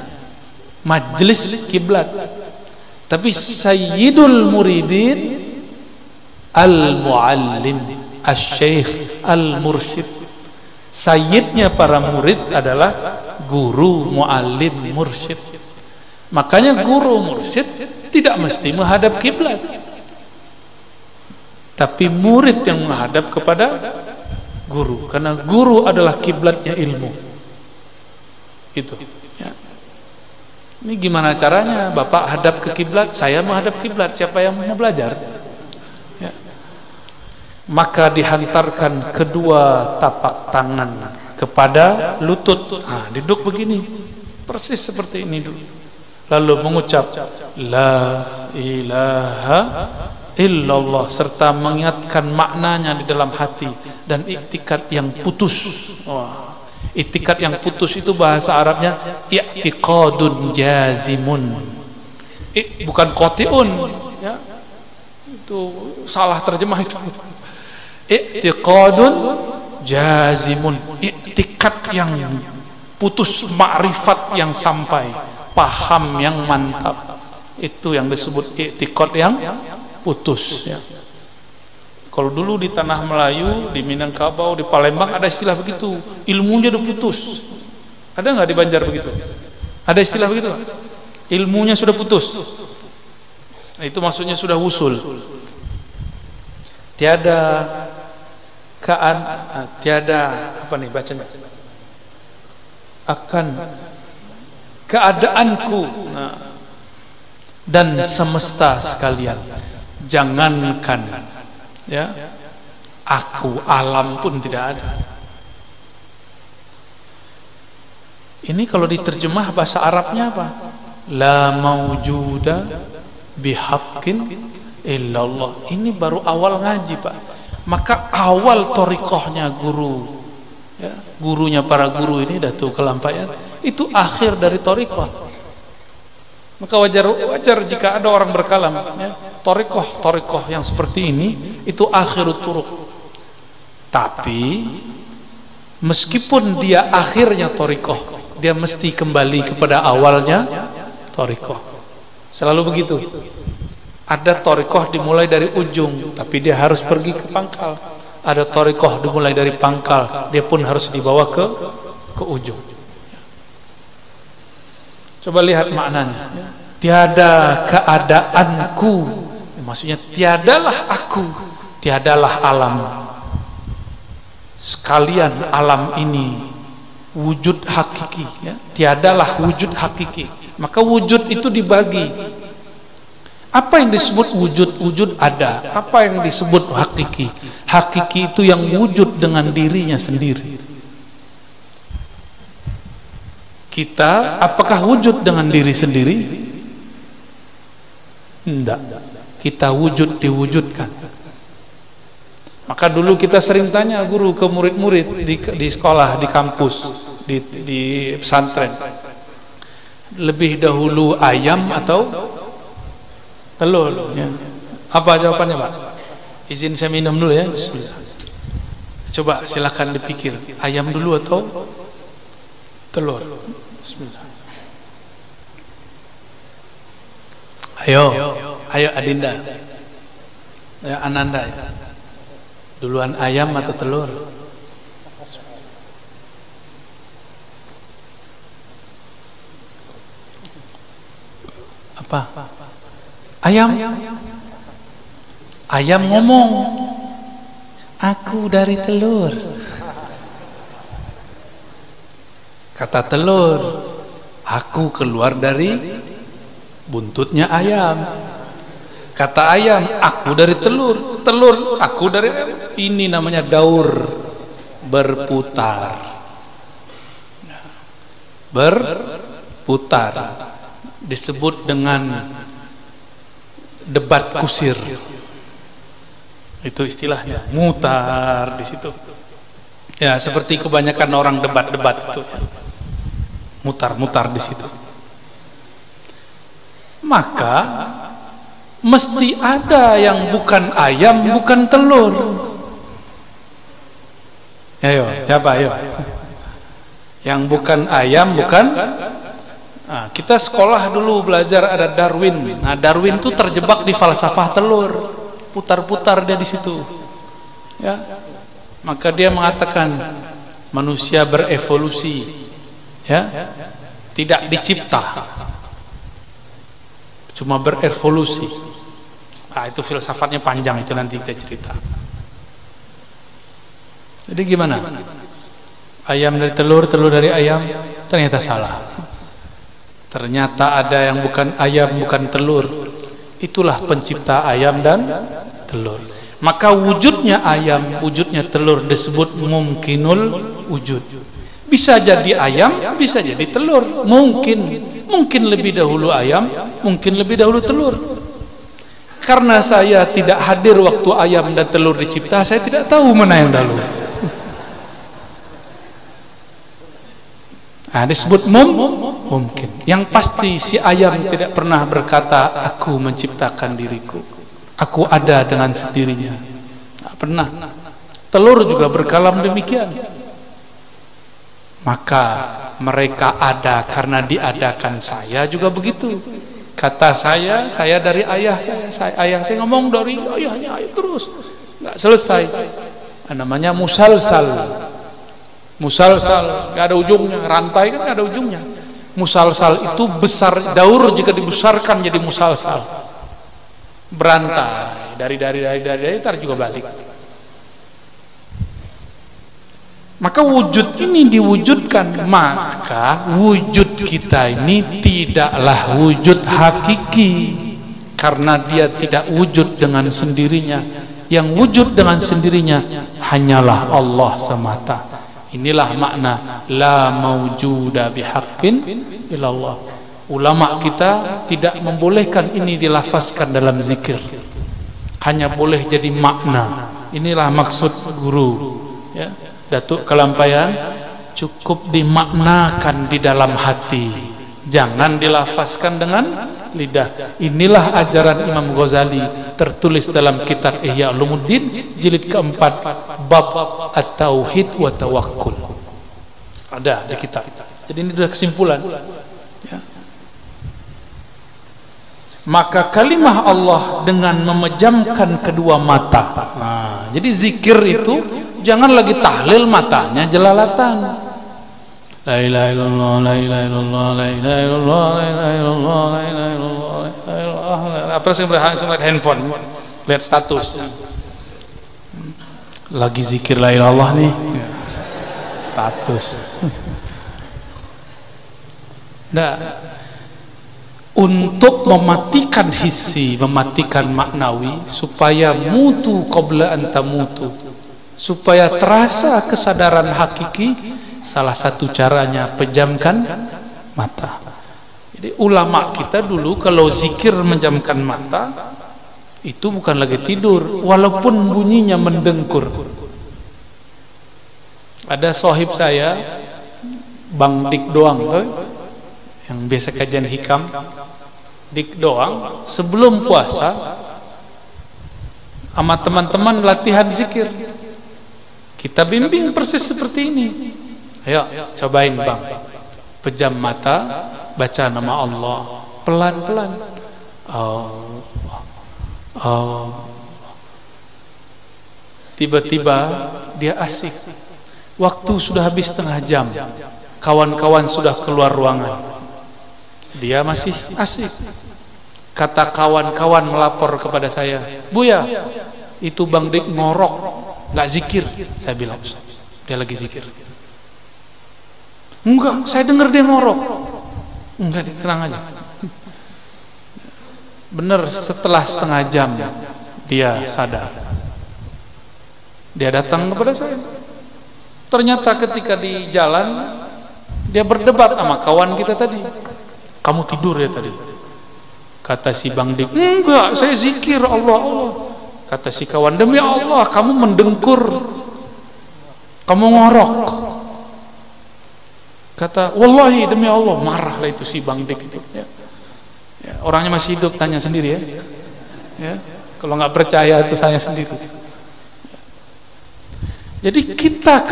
majlis kiblat. Tapi sayyidul muridin al-muallim, al-syekh, al-mursyid. Sayyidnya para murid adalah guru, muallim, mursyid. Makanya guru mursyid tidak mesti menghadap kiblat, tapi murid yang menghadap kepada guru, karena guru adalah kiblatnya ilmu. Gitu. Ya. Ini gimana caranya? Bapak hadap ke kiblat, saya menghadap kiblat. Siapa yang mau belajar? Ya. Maka dihantarkan kedua tapak tangan kepada lutut. Nah, duduk begini, persis seperti ini dulu. Lalu mengucap la ilaha illallah serta mengingatkan maknanya di dalam hati dan iktikad yang putus. Wah. Iktikad yang putus itu bahasa Arabnya i'tiqadun jazimun. Bukan qati'un, ya. Itu salah terjemah itu. I'tiqadun jazimun, iktikad yang putus, ma'rifat yang sampai, paham yang mantap. Itu yang disebut i'tiqad yang putus, ya. Kalau dulu di tanah Melayu, di Minangkabau, di Palembang ada istilah begitu, ilmunya udah putus. Ada nggak di Banjar begitu? Ada istilah begitu? Ilmunya sudah putus. Nah, itu maksudnya sudah wusul. Tiada apa nih bacanya? Akan keadaanku, nah, dan semesta sekalian. Jangankan ya aku, alam pun tidak ada. Ini kalau diterjemah bahasa Arabnya apa? La maujuda bihaqqin illallah. Ini baru awal ngaji, Pak. Maka awal thariqahnya guru, ya, gurunya para guru ini Datuk Kelampaian, itu akhir dari thariqah. Maka wajar jika ada orang berkalam, ya, thariqah yang seperti ini itu akhirut turuq. Tapi meskipun dia akhirnya thariqah, dia mesti kembali kepada awalnya thariqah. Selalu begitu. Ada thariqah dimulai dari ujung, tapi dia harus pergi ke pangkal. Ada thariqah dimulai dari pangkal, dia pun harus dibawa ke ujung. Coba lihat maknanya. Tiada keadaanku, maksudnya tiadalah aku, tiadalah alam. sekalian alam ini wujud hakiki, ya. Tiadalah wujud hakiki. Maka wujud itu dibagi. Apa yang disebut wujud? Wujud ada. Apa yang disebut hakiki? Hakiki itu yang wujud dengan dirinya sendiri. Kita apakah wujud dengan diri sendiri? Tidak. Kita wujud diwujudkan. Maka dulu kita sering tanya guru ke murid-murid di sekolah, di kampus, di pesantren, lebih dahulu ayam atau telur? Ya. Apa jawabannya, Pak? Izin saya minum dulu ya. Bismillah. Coba silakan dipikir, ayam dulu atau telur? Bismillah. Ayo Adinda, ayo Ananda. Duluan ayam atau telur? Apa? Ayam. Ayam ngomong, aku dari telur. Kata telur, aku keluar dari buntutnya ayam. Kata ayam, aku dari telur. Telur, aku dari ayam. Ini namanya daur, berputar. Berputar disebut dengan debat kusir. Itu istilahnya, mutar di situ. Ya, seperti kebanyakan orang debat-debat itu. Mutar-mutar di situ. Maka mesti ada yang bukan ayam, bukan telur. Ayo, siapa? Ayo. Yang bukan ayam, bukan. Nah, kita sekolah dulu belajar ada Darwin. Nah, Darwin itu terjebak di falsafah telur, putar-putar dia di situ. Ya, maka dia mengatakan manusia berevolusi, ya, tidak dicipta, cuma berevolusi. Ah, itu filsafatnya panjang, itu nanti kita cerita. Jadi gimana? Ayam dari telur, telur dari ayam? Ternyata salah. Ternyata ada yang bukan ayam, bukan telur. Itulah pencipta ayam dan telur. Maka wujudnya ayam, wujudnya telur disebut mumkinul wujud. Bisa jadi ayam, bisa jadi telur. Mungkin lebih dahulu ayam, mungkin lebih dahulu telur. Karena saya tidak hadir waktu ayam dan telur dicipta, saya tidak tahu mana yang dahulu. Nah, disebut mungkin. Yang pasti si ayam tidak pernah berkata, aku menciptakan diriku, aku ada dengan sendirinya. Tidak pernah. Telur juga berkalam demikian. Maka mereka ada karena diadakan. Saya juga begitu. Kata saya dari ayah saya. Ayah saya ngomong dari ayahnya terus, nggak selesai. Namanya musalsal. Musalsal, nggak ada ujungnya. Rantai kan nggak ada ujungnya. Musalsal itu besar, daur jika dibesarkan jadi musalsal. Berantai dari tar juga balik. Maka wujud ini diwujudkan. Maka wujud kita ini tidaklah wujud hakiki, karena dia tidak wujud dengan sendirinya. Yang wujud dengan sendirinya hanyalah Allah semata. Inilah makna la maujuda bihaqqin illallah. Ulama kita tidak membolehkan ini dilafazkan dalam zikir, hanya boleh jadi makna. Inilah maksud guru, ya, Datuk Kelampayan, cukup dimaknakan di dalam hati, jangan dilafazkan dengan lidah. Inilah ajaran Imam Ghazali tertulis dalam kitab Ihya Ulumuddin jilid keempat, bab at-tauhid wa tawakkul. Ada di kitab. Jadi ini sudah kesimpulan, ya. Maka kalimah Allah dengan memejamkan kedua mata. Nah, jadi zikir itu jangan lagi tahlil matanya jelalatan. La ilaha illallah, la ilaha illallah, la ilaha illallah, la ilaha illallah, la ilaha illallah, la ilaha illallah. Apa sih berhasil lihat handphone, lihat status. lagi zikir la ilaha illallah nih, status. Nah, untuk mematikan hissi, mematikan maknawi, supaya mutu qabla an tamutu, supaya terasa kesadaran hakiki, salah satu caranya pejamkan mata. Jadi ulama kita dulu kalau zikir menjamkan mata, itu bukan lagi tidur, walaupun bunyinya mendengkur. Ada sahib saya, Bang Dik Doang, yang biasa kajian hikam, Dik Doang, sebelum puasa sama teman-teman latihan zikir, kita bimbing persis seperti ini. Ayo cobain bang, pejam mata, baca nama Allah pelan-pelan. Tiba-tiba dia asik. Waktu sudah habis setengah jam, kawan-kawan sudah keluar ruangan, dia masih asik. Kata kawan-kawan melapor kepada saya, Buya, itu Bang Dik ngorok, nggak zikir. Saya bilang, dia lagi zikir. Enggak, saya dengar dia ngorok. Enggak, tenang aja. Bener, setelah setengah jam dia sadar. Dia datang kepada saya. Ternyata ketika di jalan dia berdebat sama kawan kita tadi. Kamu tidur ya tadi? Kata si Bang Dik, enggak, saya zikir Allah Allah. Kata si kawan, demi Allah kamu mendengkur, kamu ngorok. Kata, wallahi demi Allah. Marahlah itu si Bang Dik itu. Ya. Ya, orangnya masih hidup, tanya sendiri ya. Ya, kalau nggak percaya itu saya sendiri. Jadi kita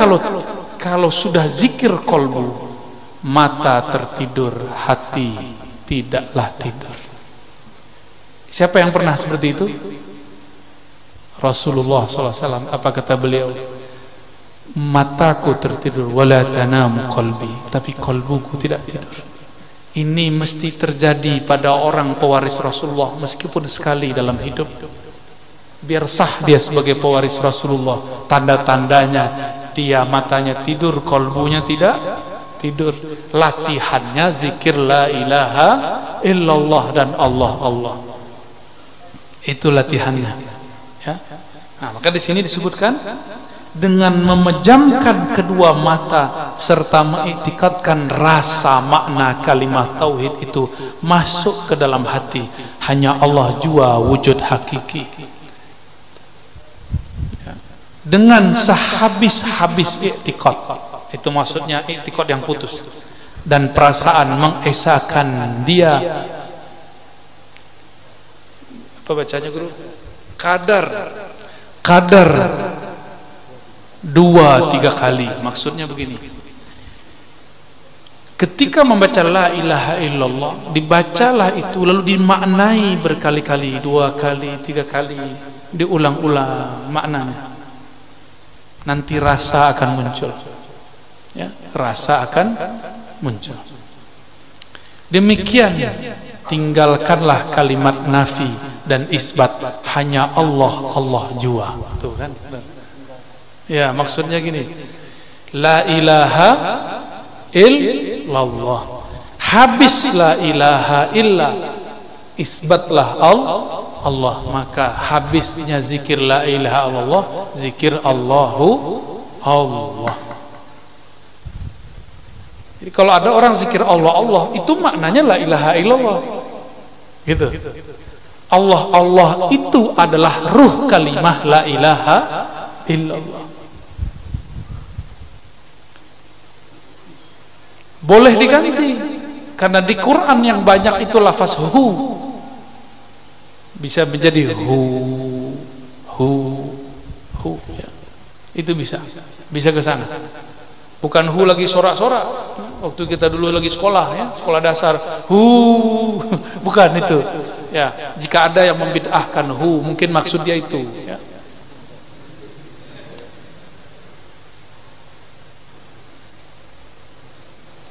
kalau sudah zikir kolbu, mata tertidur, hati tidaklah tidur. Siapa yang pernah seperti itu? Rasulullah SAW. Apa kata beliau? Mataku tertidur, wala tanamu qalbi, tapi kolbuku tidak tidur. Ini mesti terjadi pada orang pewaris Rasulullah, meskipun sekali dalam hidup. Biar sah dia sebagai pewaris Rasulullah. Tanda-tandanya dia matanya tidur, kolbunya tidak tidur. Latihannya zikir la ilaha illallah dan Allah Allah. Itu latihannya. Ya. Nah, maka di sini disebutkan dengan memejamkan kedua mata serta mengiktikadkan rasa makna kalimat tauhid itu masuk ke dalam hati. Hanya Allah jua wujud hakiki. Dengan sehabis-habis iktikad, itu maksudnya iktikad yang putus, dan perasaan mengesahkan dia, apa bacanya guru? Kadar 2-3 kali. Maksudnya begini, ketika membaca la ilaha illallah, dibacalah itu lalu dimaknai berkali-kali, 2 kali, 3 kali, diulang-ulang maknanya. Nanti rasa akan muncul, ya, rasa akan muncul. Demikian, tinggalkanlah kalimat nafi dan isbat, hanya Allah Allah jua. Tuh kan? Ya, maksudnya gini, la ilaha illallah, habis la ilaha illa, isbatlah Allah, maka habisnya zikir la ilaha illallah, zikir Allahu Allah. Jadi kalau ada orang zikir Allah Allah, itu maknanya la ilaha illallah, gitu. Allah Allah itu adalah ruh kalimah la ilaha illallah. Boleh diganti, karena di Quran yang banyak itu lafaz hu, bisa menjadi hu ya. Itu bisa ke sana. Bukan hu lagi sorak-sorak. Waktu kita dulu lagi sekolah ya, sekolah dasar, hu, bukan itu. Ya, jika ada yang membid'ahkan hu, mungkin maksud dia itu ya.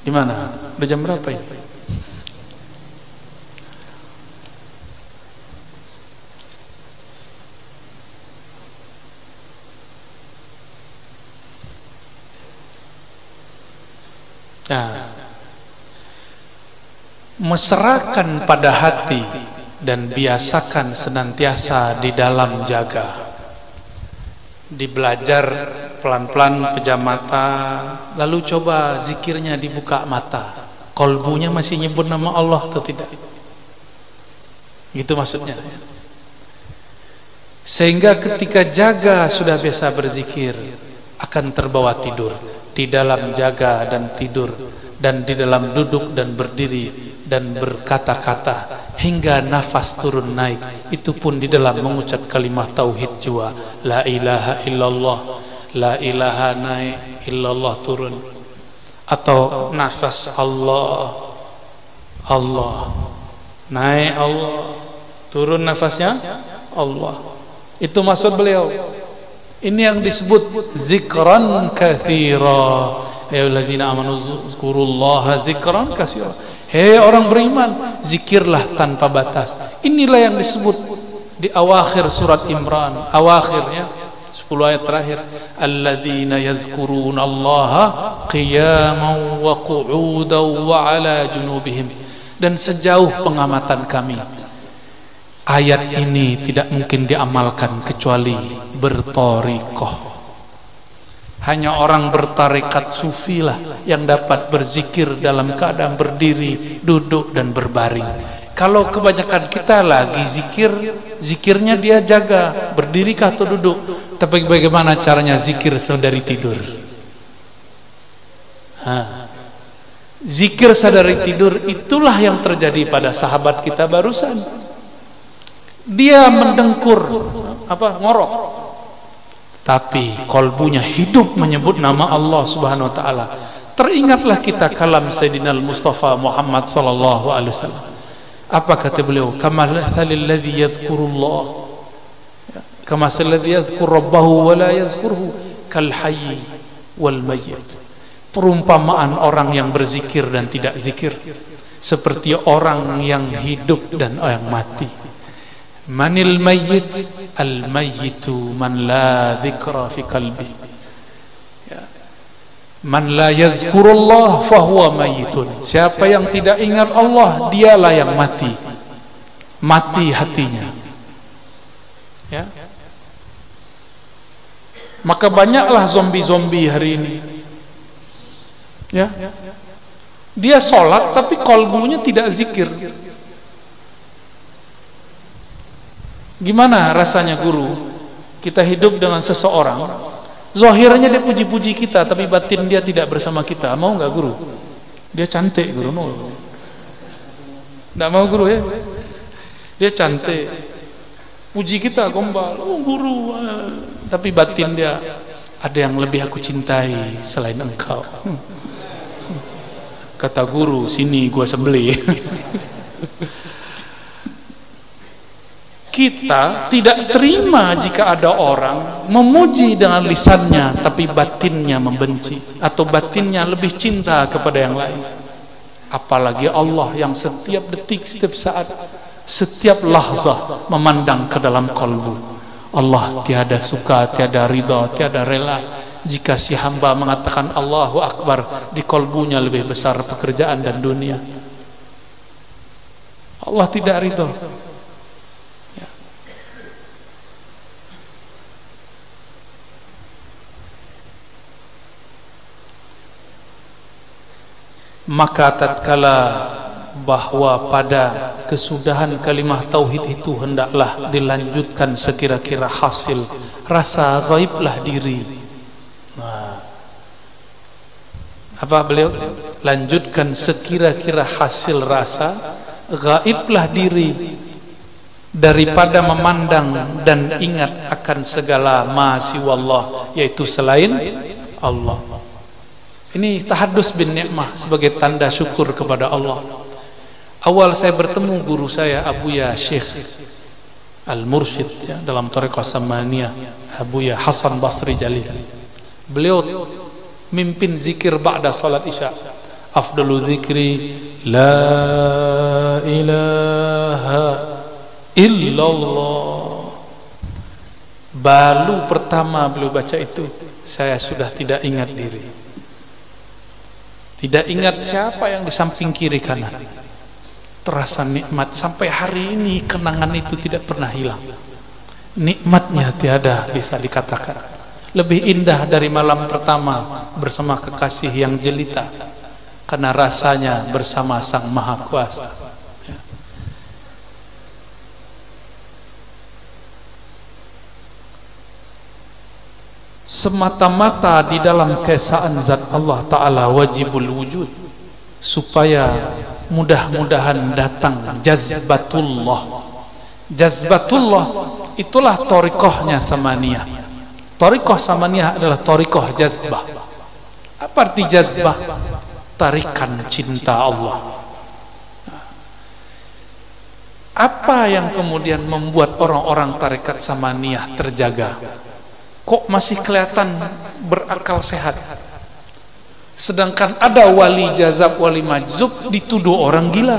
Gimana? Udah jam berapa ini? Nah, mesrakan pada hati dan biasakan senantiasa di dalam jaga. Dibelajar pelan-pelan pejam mata, lalu coba zikirnya dibuka mata. Kolbunya masih nyebut nama Allah atau tidak? Gitu maksudnya. Sehingga ketika jaga sudah biasa berzikir, akan terbawa tidur. Di dalam jaga dan tidur, dan di dalam duduk dan berdiri dan berkata-kata hingga nafas turun naik, itu pun di dalam mengucap kalimat tauhid jua, la ilaha illallah, la ilaha naik, illallah turun, atau nafas Allah, Allah naik, Allah turun, nafasnya Allah. Itu maksud beliau. Ini yang disebut zikran katsira. Ya allazina amanu zkurullaha zikran katsira. Hei orang beriman, zikirlah tanpa batas. Inilah yang disebut di awakhir surat Imran, awakhirnya 10 ayat terakhir, alladzina yazkurunallaha qiyaman wa qu'udan wa ala junubihim. Dan sejauh pengamatan kami, ayat ini tidak mungkin diamalkan kecuali bertorikoh. Hanya orang bertarekat sufi lah yang dapat berzikir dalam keadaan berdiri, duduk dan berbaring. Kalau kebanyakan kita lagi zikir, zikirnya dia jaga, berdiri kah atau duduk. Tapi bagaimana caranya zikir sedari tidur? Zikir sadari tidur itulah yang terjadi pada sahabat kita barusan. Dia mendengkur, ngorok, tapi kolbunya hidup menyebut nama Allah Subhanahu wa taala. Teringatlah kita kalam Sayyidina Mustafa Muhammad sallallahu alaihi wasallam. Apa kata beliau? Kamathalil ladzi yadhkurullah, kamathalil ladzi yadhkur rabbahu wa la yazkurhu kal hayy wal mayyit. Perumpamaan orang yang berzikir dan tidak zikir seperti orang yang hidup dan yang mati. Manil mayyit, al mayyitu man la dzikra fi qalbi, ya. Man la yazkurullah fahuwa mayyitun. Siapa yang tidak ingat Allah, dialah yang mati, mati hatinya, ya. Maka banyaklah zombie-zombie hari ini, ya. Dia sholat tapi kolbunya tidak zikir. Gimana rasanya guru? Kita hidup dengan seseorang, zahirnya dia puji-puji kita, tapi batin dia tidak bersama kita. Mau nggak guru? Dia cantik guru, mau? Nggak mau guru ya? Dia cantik, puji kita gombal, oh guru, tapi batin dia, ada yang lebih aku cintai selain engkau. Kata guru, sini gua sembelih. Kita tidak terima jika ada orang memuji dengan lisannya tapi batinnya membenci, atau batinnya lebih cinta kepada yang lain. Apalagi Allah yang setiap detik, setiap saat, setiap lahzah memandang ke dalam kalbu. Allah tiada suka, tiada ridha, tiada rela jika si hamba mengatakan Allahu Akbar, di kalbunya lebih besar pekerjaan dan dunia. Allah tidak ridha. Maka tatkala bahwa pada kesudahan kalimah tauhid itu hendaklah dilanjutkan sekira-kira hasil rasa gaiblah diri. Apa beliau? Lanjutkan sekira-kira hasil rasa gaiblah diri daripada memandang dan ingat akan segala ma siwallah, yaitu selain Allah. Ini tahadus bin ni'mah sebagai tanda syukur kepada Allah. Awal saya bertemu guru saya Abuya Syekh Al-Mursyid, ya, dalam Thariqah Samaniyah, Abuya Hasan Basri Jalil. Beliau mimpin zikir ba'da salat Isya. Afdalu zikri la ilaha illallah. Balu pertama beliau baca itu, saya sudah tidak ingat diri. tidak ingat siapa yang di samping kiri kanan. Terasa nikmat sampai hari ini, kenangan itu tidak pernah hilang. Nikmatnya tiada bisa dikatakan. Lebih indah dari malam pertama bersama kekasih yang jelita, karena rasanya bersama Sang Maha Kuasa. Semata-mata di dalam keesaan zat Allah Ta'ala wajibul wujud, supaya mudah-mudahan datang jazbatullah. Jazbatullah itulah thariqahnya samaniyah. Thariqah samaniyah adalah thariqah jazbah. Apa arti jazbah? Tarikan cinta Allah. Apa yang kemudian membuat orang-orang tarekat samaniyah terjaga? Kok masih kelihatan berakal sehat? Sedangkan ada wali jazab, wali majzub dituduh orang gila.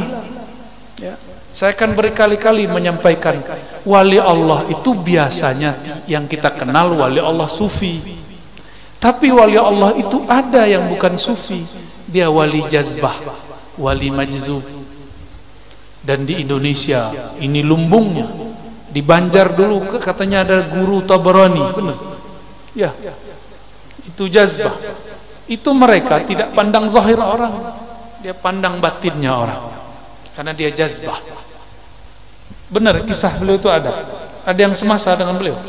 Ya. Saya akan berkali-kali menyampaikan, wali Allah itu biasanya yang kita kenal wali Allah sufi. Tapi wali Allah itu ada yang bukan sufi. Dia wali jazbah, wali majzub. Dan di Indonesia ini lumbungnya. Di Banjar dulu katanya ada guru Tabarani, benar? Ya, itu jazbah. Itu mereka tidak pandang zahir orang, dia pandang batinnya orang, karena dia jazbah. Benar, kisah beliau itu ada yang semasa dengan beliau.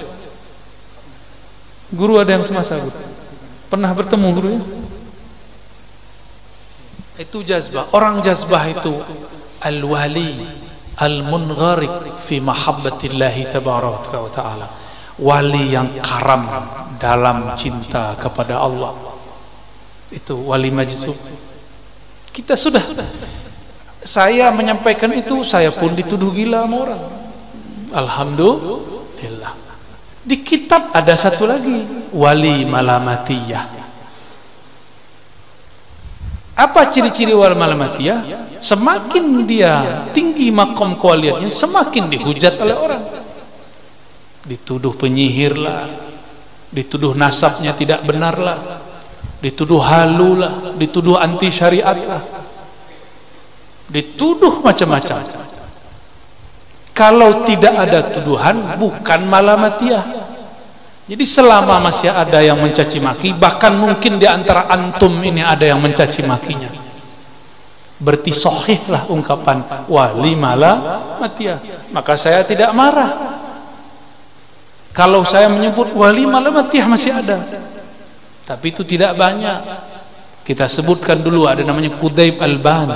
Guru ada yang semasa, guru pernah bertemu gurunya. Itu jazbah. Orang jazbah itu al-wali al-mungharik fi mahabbatillahi tabaraka wa ta'ala, wali yang karam dalam cinta kepada Allah. Itu wali majzub. Kita sudah, saya menyampaikan itu, saya pun dituduh gila sama orang. Alhamdulillah. Di kitab ada satu lagi, wali malamatiyah. Apa ciri-ciri wali malamatiyah? Semakin dia tinggi makom kewaliannya, semakin dihujat oleh orang. Dituduh penyihir lah, dituduh nasabnya tidak benar lah, dituduh halu lah, dituduh anti syariat lah, dituduh macam-macam. Kalau tidak ada tuduhan, bukan malamatiyah. Jadi selama masih ada yang mencaci maki, bahkan mungkin di antara antum ini ada yang mencaci makinya, berarti sahihlah ungkapan wali malamatiyah. Maka saya tidak marah kalau saya menyebut wali malamatiyah masih ada, tapi itu tidak banyak. Kita sebutkan dulu, ada namanya Qudayb Alban.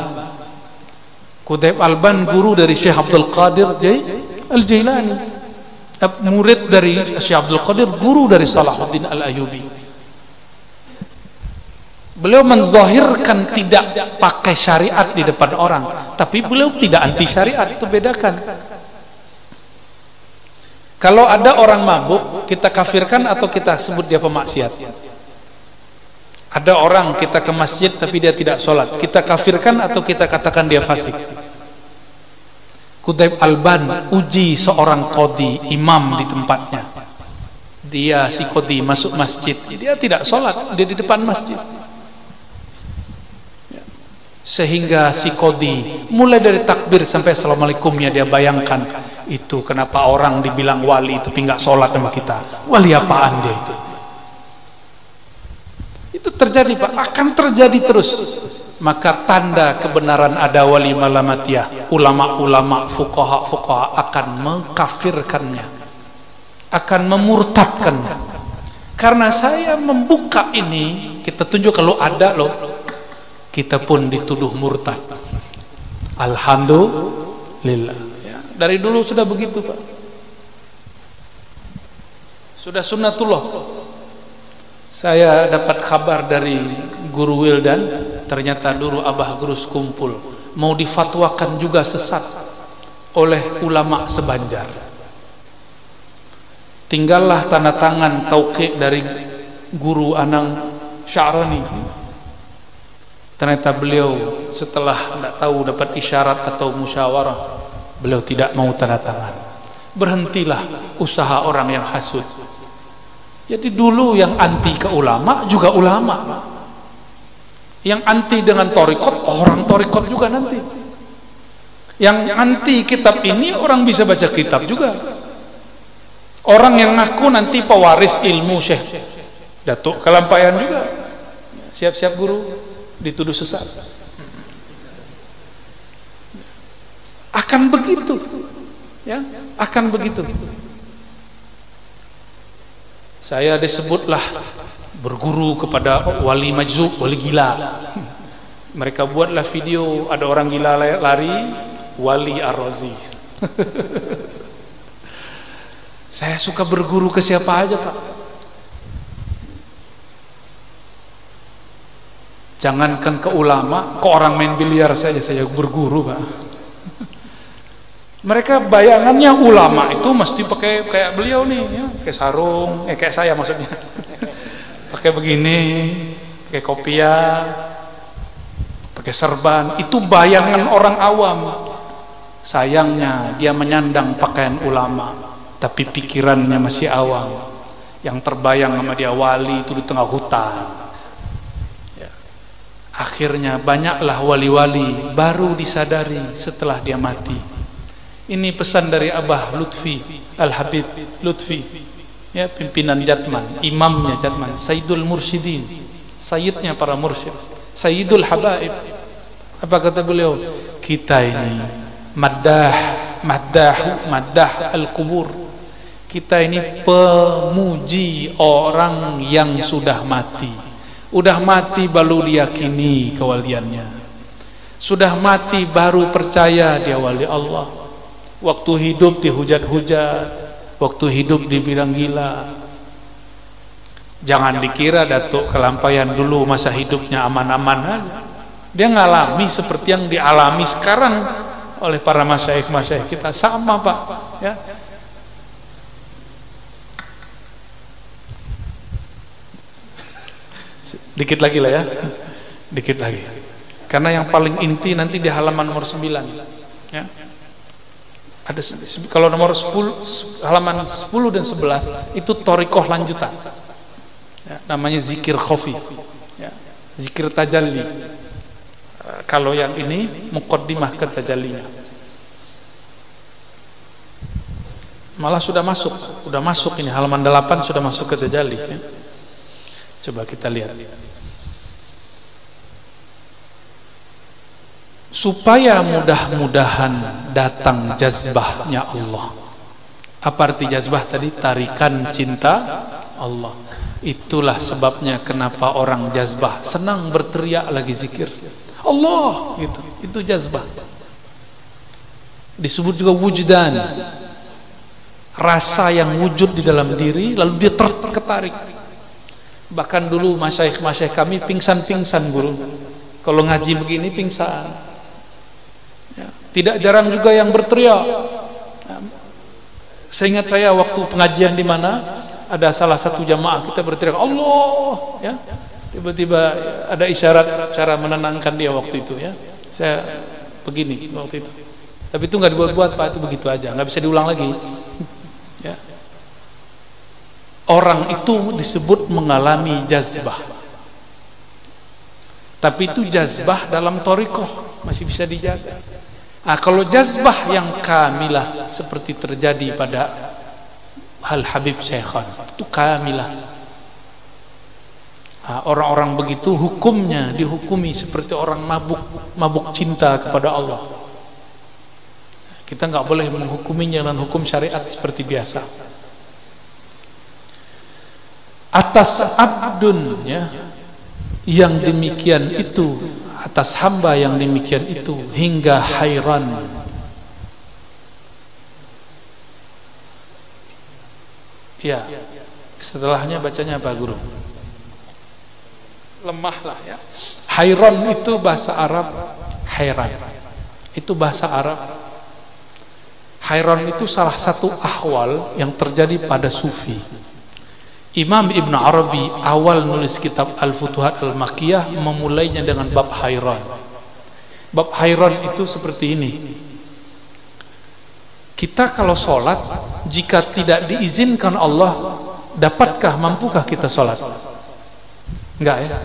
Qudayb Alban guru dari Syekh Abdul Qadir Al-Jailani, murid dari Syekh Abdul Qadir, guru dari Salahuddin Al-Ayyubi. Beliau menzahirkan tidak pakai syariat di depan orang, tapi beliau tidak anti syariat. Itu bedakan. Kalau ada orang mabuk, kita kafirkan atau kita sebut dia pemaksiat? Ada orang kita ke masjid tapi dia tidak sholat, kita kafirkan atau kita katakan dia fasik? Qudayb Alban uji seorang qadhi, imam di tempatnya. Dia si qadhi masuk masjid, dia tidak sholat, dia di depan masjid. Sehingga si qadhi mulai dari takbir sampai assalamualaikumnya dia bayangkan, itu kenapa orang dibilang wali tapi nggak sholat sama kita? Wali apaan dia itu? Itu terjadi, Pak, akan terjadi terus. Maka tanda kebenaran ada wali malamatiyah, ulama-ulama fuqaha akan mengkafirkannya, akan memurtadkannya. Karena saya membuka ini, kita tunjuk kalau ada loh, kita pun dituduh murtad. Alhamdulillah ya, dari dulu sudah begitu, Pak, sudah sunnatullah. Saya dapat kabar dari Guru Wildan, ternyata dulu Abah Guru sekumpul mau difatwakan juga sesat oleh ulama sebanjar. Tinggallah tanda tangan tauqi dari Guru Anang Sya'rani. Ternyata beliau setelah tidak tahu dapat isyarat atau musyawarah, beliau tidak mau tanda tangan. Berhentilah usaha orang yang hasud. Jadi dulu yang anti ke ulama juga ulama, Yang anti dengan torikot, orang torikot juga nanti. Yang anti kitab ini, orang bisa baca kitab juga. Orang yang ngaku nanti pewaris ilmu Syekh Datuk Kalampayan juga. Siap-siap guru, dituduh sesat. Akan begitu. Ya, akan begitu. Saya disebutlah berguru kepada wali majzub, wali gila. Mereka buatlah video, ada orang gila lari, Wali Ar-Razi. Saya suka berguru ke siapa aja, Pak. Jangankan ke ulama, ke orang main biliar saja saya berguru, Pak. Mereka bayangannya ulama itu mesti pakai kayak beliau nih, ya, pakai sarung, kayak saya maksudnya, pakai begini, pakai kopiah, pakai serban. Itu bayangan orang awam. Sayangnya dia menyandang pakaian ulama, tapi pikirannya masih awam. Yang terbayang sama dia wali itu di tengah hutan. Ya. Akhirnya banyaklah wali-wali baru disadari setelah dia mati. Ini pesan dari Abah Lutfi Al-Habib Lutfi, ya, pimpinan Jatman, imamnya Jatman, Sayyidul Mursyidin, sayyidnya para mursyid, Sayyidul Habaib. Apa kata beliau? Kita ini maddah al-kubur. Kita ini pemuji orang yang sudah mati. Udah mati baru diyakini kewaliannya. Sudah mati baru percaya dia wali Allah. Waktu hidup dihujat-hujat, waktu hidup dibilang gila. Jangan dikira Datuk Kalampayan dulu masa hidupnya aman-aman aja. Dia ngalami seperti yang dialami sekarang oleh para masyaikh-masyaikh kita, sama, Pak, ya. Dikit lagi lah ya, dikit lagi. Karena yang paling inti nanti di halaman nomor 9, ya. Ada, kalau nomor 10, halaman 10 dan 11 itu torikoh lanjutan, ya, namanya zikir khofi, ya, zikir tajalli. Kalau yang ini muqaddimah ke tajallinya. Malah sudah masuk ini halaman 8 sudah masuk ke tajalli, ya. Coba kita lihat. Supaya mudah-mudahan datang jazbahnya Allah. Apa arti jazbah tadi? Tarikan cinta Allah. Itulah sebabnya kenapa orang jazbah senang berteriak lagi zikir Allah, gitu. Itu jazbah. Disebut juga wujdan, rasa yang wujud di dalam diri lalu dia tertarik. Bahkan dulu masyaikh kami pingsan guru. Kalau ngaji begini pingsan. Ya, tidak jarang juga yang berteriak. Seingat saya waktu pengajian di mana ada salah satu jamaah kita berteriak Allah, ya. Tiba-tiba ada isyarat cara menenangkan dia waktu itu, ya. Saya begini waktu itu. Tapi itu nggak dibuat-buat, Pak, itu begitu aja, nggak bisa diulang lagi. Ya. Orang itu disebut mengalami jazbah. Tapi itu jazbah dalam thariqah masih bisa dijaga. Nah, kalau jazbah yang kamilah seperti terjadi pada Hal Habib Syekhan, itu kamilah. Nah, orang-orang begitu hukumnya dihukumi seperti orang mabuk cinta kepada Allah. Kita nggak boleh menghukuminya dengan hukum syariat seperti biasa. Atas abdun, ya, yang demikian itu, atas hamba yang demikian itu, hingga hairan. Ya, setelahnya bacanya apa, guru? Lemah lah, ya. Hairan itu bahasa Arab, hairan itu bahasa Arab. Hairan itu salah satu ahwal yang terjadi pada sufi. Imam Ibn Arabi awal nulis kitab Al-Futuhat Al-Makkiyah memulainya dengan bab hairan. Bab hairan itu seperti ini. Kita kalau sholat, jika tidak diizinkan Allah, dapatkah, mampukah kita sholat? Enggak, ya.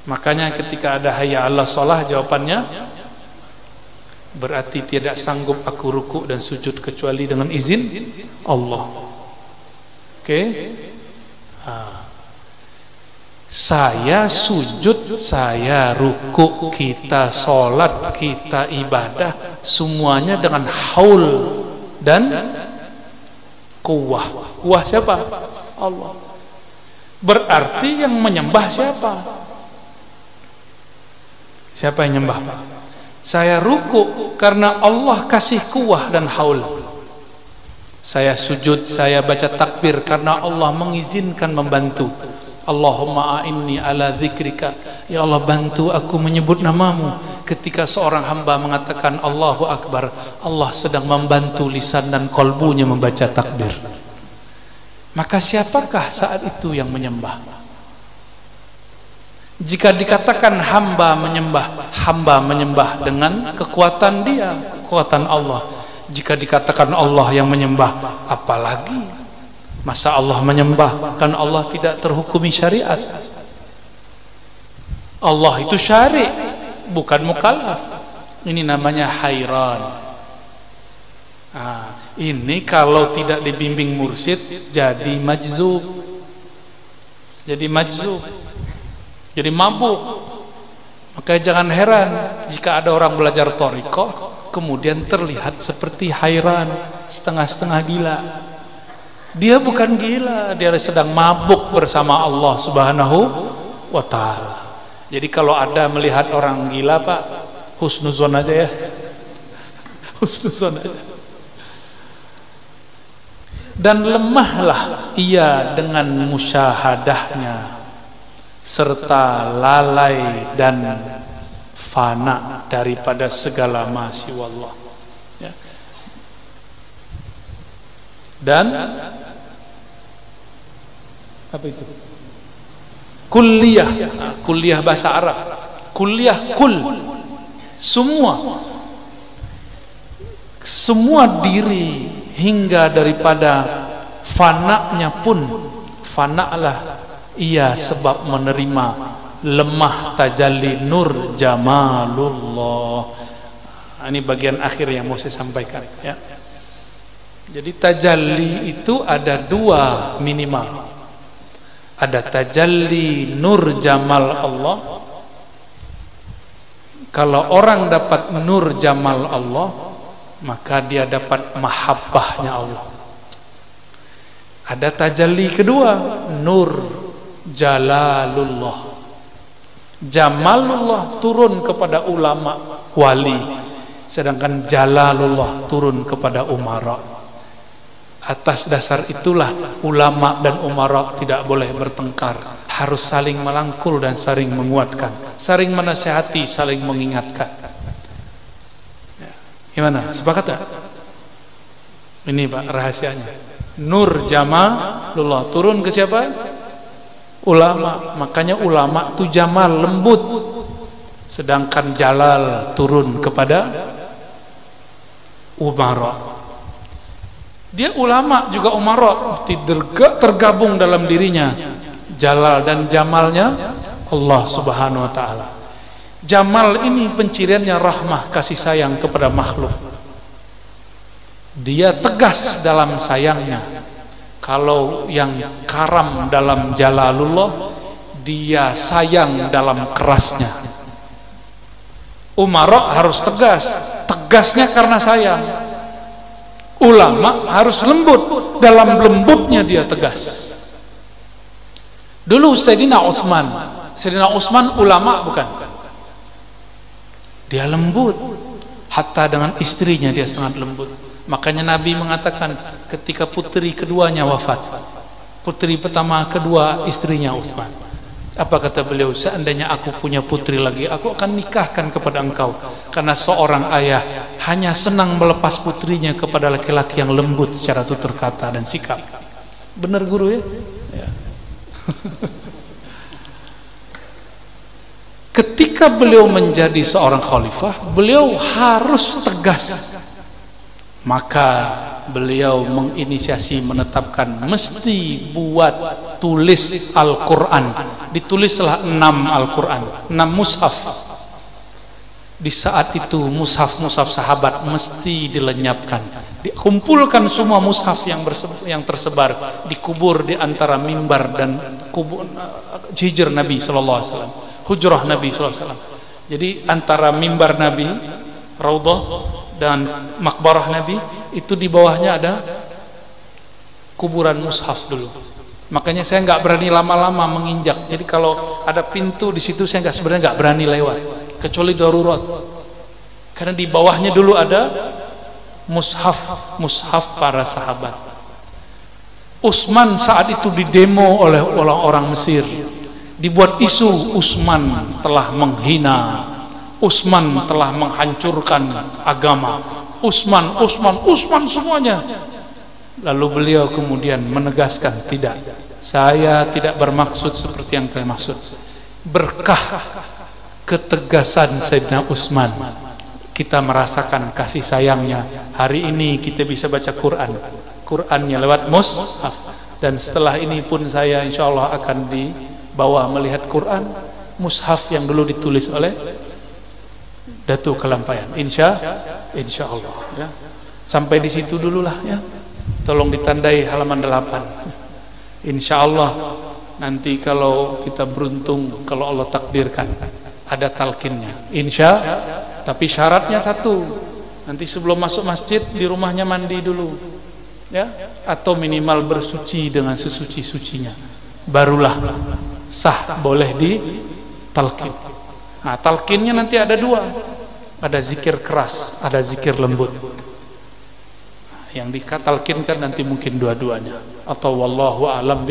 Makanya ketika ada hayya 'alas shalah, jawabannya berarti tidak sanggup aku ruku dan sujud kecuali dengan izin Allah. Oke? Saya sujud, saya ruku, kita sholat, kita ibadah, semuanya dengan haul dan quwwah. Quwwah siapa? Allah. Berarti yang menyembah siapa? Siapa yang menyembah? Saya ruku karena Allah kasih quwwah dan haul. Saya sujud, saya baca takbir karena Allah mengizinkan membantu. Allahumma a'inni ala dzikrika, ya Allah bantu aku menyebut namamu. Ketika seorang hamba mengatakan Allahu Akbar, Allah sedang membantu lisan dan kolbunya membaca takbir. Maka siapakah saat itu yang menyembah? Jika dikatakan hamba menyembah dengan kekuatan dia, kekuatan Allah. Jika dikatakan Allah yang menyembah, apalagi? Masa Allah menyembah? Kan Allah tidak terhukumi syariat. Allah itu syari', bukan mukallaf. Ini namanya hayran. Ini kalau tidak dibimbing mursyid jadi majzub, jadi mabuk. Maka jangan heran jika ada orang belajar thariqah kemudian terlihat seperti hayran, setengah-setengah gila. Dia bukan gila, dia sedang mabuk bersama Allah Subhanahu wa ta'ala. Jadi kalau ada melihat orang gila, Pak, husnuzon aja ya. Husnuzon aja. Dan lemahlah ia dengan musyahadahnya, serta lalai dan fana daripada segala masiwallah. Ya. Dan apa itu? Kulliyah. Kulliyah bahasa Arab. Kulliyah kul. Semua diri hingga daripada fana'nya pun, fana'lah ia sebab menerima lemah tajalli nur jamalullah. Ini bagian akhir yang mau saya sampaikan ya. Jadi tajalli itu ada dua minimal. Ada tajalli nur jamal Allah. Kalau orang dapat nur jamal Allah, maka dia dapat mahabbahnya Allah. Ada tajalli kedua, nur jalalullah. Jamalullah turun kepada ulama wali, sedangkan jalalullah turun kepada umara. Atas dasar itulah ulama dan umara tidak boleh bertengkar, harus saling melangkul dan saling menguatkan, saling menasihati, saling mengingatkan. Gimana? Sepakat tak? Ini Pak rahasianya. Nur jamalullah turun ke siapa? Ulama. Makanya ulama itu jamal, lembut. Sedangkan jalal turun kepada umara. Dia ulama juga umara, tergabung dalam dirinya jalal dan jamalnya Allah Subhanahu wa ta'ala. Jamal ini penciriannya rahmah, kasih sayang kepada makhluk. Dia tegas dalam sayangnya. Kalau yang karam dalam jalalullah, dia sayang dalam kerasnya. Umara harus tegas, tegasnya karena sayang. Ulama harus lembut, dalam lembutnya dia tegas. Dulu Sayyidina Utsman ulama bukan? Dia lembut, hatta dengan istrinya dia sangat lembut. Makanya Nabi mengatakan ketika putri keduanya wafat, putri pertama, kedua istrinya Utsman, apa kata beliau? Seandainya aku punya putri lagi, aku akan nikahkan kepada engkau. Karena seorang ayah hanya senang melepas putrinya kepada laki-laki yang lembut secara tutur kata dan sikap. Benar guru ya? Ya. Ketika beliau menjadi seorang khalifah, beliau harus tegas. Maka beliau menginisiasi, menetapkan mesti buat tulis Al-Quran. Ditulislah 6 Al-Quran, 6 mushaf. Di saat itu mushaf-mushaf sahabat mesti dilenyapkan, dikumpulkan semua mushaf yang tersebar, dikubur di antara mimbar dan kubur hijr Nabi sallallahu alaihi wasallam, hujrah Nabi sallallahu alaihi wasallam. Jadi antara mimbar Nabi, raudhah dan makbarah Nabi itu di bawahnya ada kuburan mushaf dulu. Makanya saya nggak berani lama-lama menginjak. Jadi kalau ada pintu di situ saya sebenarnya nggak berani lewat, kecuali darurat. Karena di bawahnya dulu ada mushaf para sahabat. Utsman saat itu didemo oleh orang-orang Mesir. Dibuat isu Utsman telah menghina, Utsman telah menghancurkan agama, Utsman semuanya. Lalu beliau kemudian menegaskan, tidak, saya tidak bermaksud seperti yang kalian maksud. Berkah ketegasan Sayyidina Utsman, kita merasakan kasih sayangnya. Hari ini kita bisa baca Qur'annya lewat mushaf. Dan setelah ini pun saya insya Allah akan dibawa melihat Qur'an mushaf yang dulu ditulis oleh Datuk Kelampayan. Insya Allah ya. Sampai di situ dululah ya. Tolong ditandai halaman 8. Insya Allah nanti kalau kita beruntung, kalau Allah takdirkan ada talqinnya. Tapi syaratnya satu, nanti sebelum masuk masjid di rumahnya mandi dulu ya, atau minimal bersuci dengan sesuci-sucinya, barulah sah boleh ditalqin. Nah, talqinnya nanti ada 2, ada zikir keras, ada zikir lembut. Yang dikatalkinkan nanti mungkin dua-duanya, atau wallahu a'lam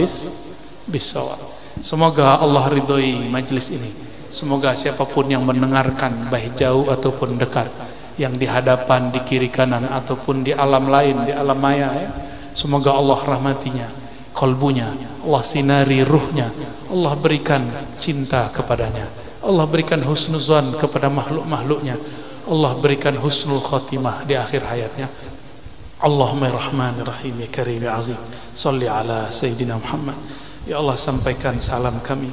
bissawab. Semoga Allah ridhoi majlis ini. Semoga siapapun yang mendengarkan, baik jauh ataupun dekat, yang di hadapan, di kiri kanan ataupun di alam lain, di alam maya ya, semoga Allah rahmatinya, kalbunya, Allah sinari ruhnya, Allah berikan cinta kepadanya, Allah berikan husnuzan kepada makhluk-makhluknya, Allah berikan husnul khatimah di akhir hayatnya. Allahumma rahmanir rahim ya karim ya azim, salli ala Sayyidina Muhammad. Ya Allah, sampaikan salam kami,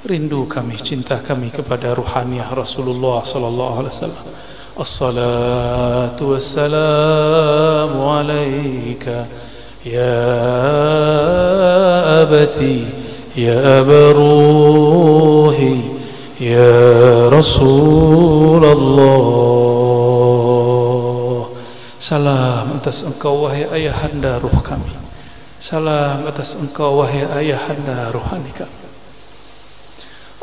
rindu kami, cinta kami kepada ruhaniyah Rasulullah sallallahu alaihi wasallam. Assalatu wassalamu alaika ya abati ya abaruhi ya Rasulullah. Salam atas engkau wahai ayahanda ruh kami, salam atas engkau wahai ayahanda ruhani kami.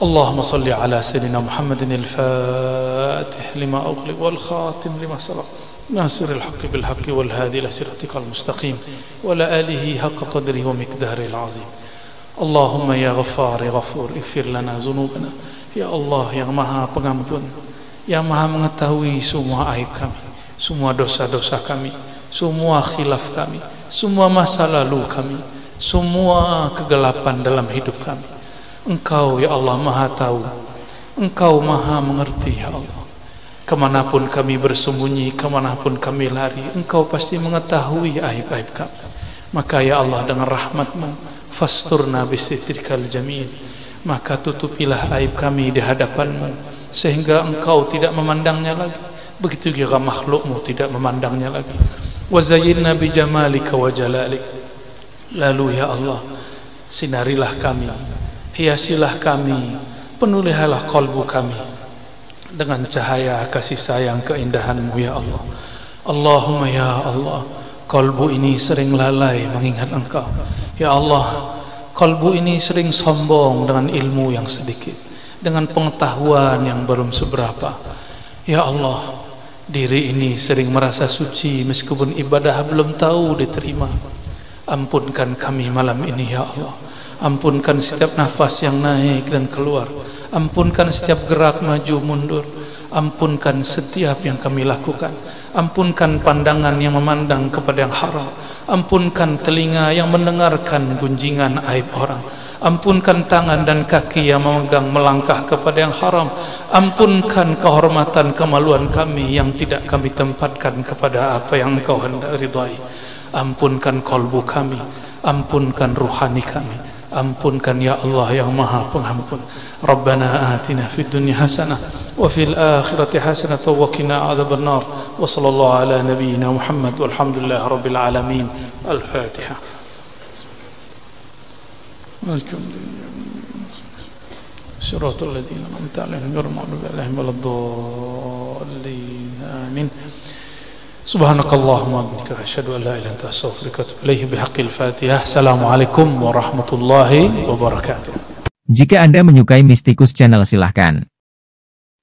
Allahumma salli ala Sayyidina Muhammadin al-Fatih lima ughliq wal khatim lima sabaq nasiril haqqi bil haqqi wal hadi ila siratikal mustaqim wa la alihi haqqa qadrihi wa miqdaril azim. Allahumma ya Ghaffar ya Ghafur ighfir lana dhunubana. Ya Allah yang Maha Pengampun, yang Maha mengetahui semua aib kami, semua dosa-dosa kami, semua khilaf kami, semua masa lalu kami, semua kegelapan dalam hidup kami. Engkau ya Allah Maha tahu, Engkau Maha mengerti ya Allah. Kemanapun kami bersembunyi, kemanapun kami lari, Engkau pasti mengetahui aib-aib kami. Maka ya Allah, dengan rahmat-Mu, fasturna bisitrikal jamil, maka tutupilah aib kami di hadapan-Mu, sehingga Engkau tidak memandangnya lagi. Begitu juga makhlukmu tidak memandangnya lagi. Wa zayyinna bi jamalika wa jalalik. Lalu ya Allah, sinarilah kami, hiasilah kami, penuhilah kalbu kami dengan cahaya kasih sayang keindahan-Mu ya Allah. Allahumma ya Allah, kalbu ini sering lalai mengingat Engkau. Ya Allah, kalbu ini sering sombong dengan ilmu yang sedikit, dengan pengetahuan yang belum seberapa. Ya Allah, diri ini sering merasa suci meskipun ibadah belum tahu diterima. Ampunkan kami malam ini ya Allah. Ampunkan setiap nafas yang naik dan keluar. Ampunkan setiap gerak maju mundur. Ampunkan setiap yang kami lakukan. Ampunkan pandangan yang memandang kepada yang haram. Ampunkan telinga yang mendengarkan gunjingan aib orang. Ampunkan tangan dan kaki yang memegang melangkah kepada yang haram. Ampunkan kehormatan kemaluan kami yang tidak kami tempatkan kepada apa yang Engkau hendak ridhai. ampunkan kolbu kami, ampunkan ruhani kami, ampunkan ya Allah yang maha pengampun. Rabbana atina fid dunya hasanah wa fil akhirati hasanah wa qina adzabannar. Wa sallallahu ala nabiyyina Muhammad walhamdulillahi rabbil alamin. Al-Fatihah. Siratal ladzina an'amta 'alaihim ghairil maghdubi 'alaihim waladdallin. Amin. Subhanakallahumma wa bihamdika asyhadu an la ilaha illa anta astaghfiruka wa atubu ilaik bihaqqil Fatihah. Assalamualaikum warahmatullahi wabarakatuh. Jika Anda menyukai Mystikus Channel silahkan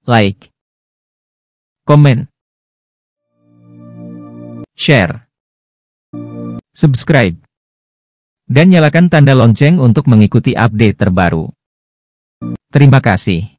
like, komen, share, subscribe, dan nyalakan tanda lonceng untuk mengikuti update terbaru. Terima kasih.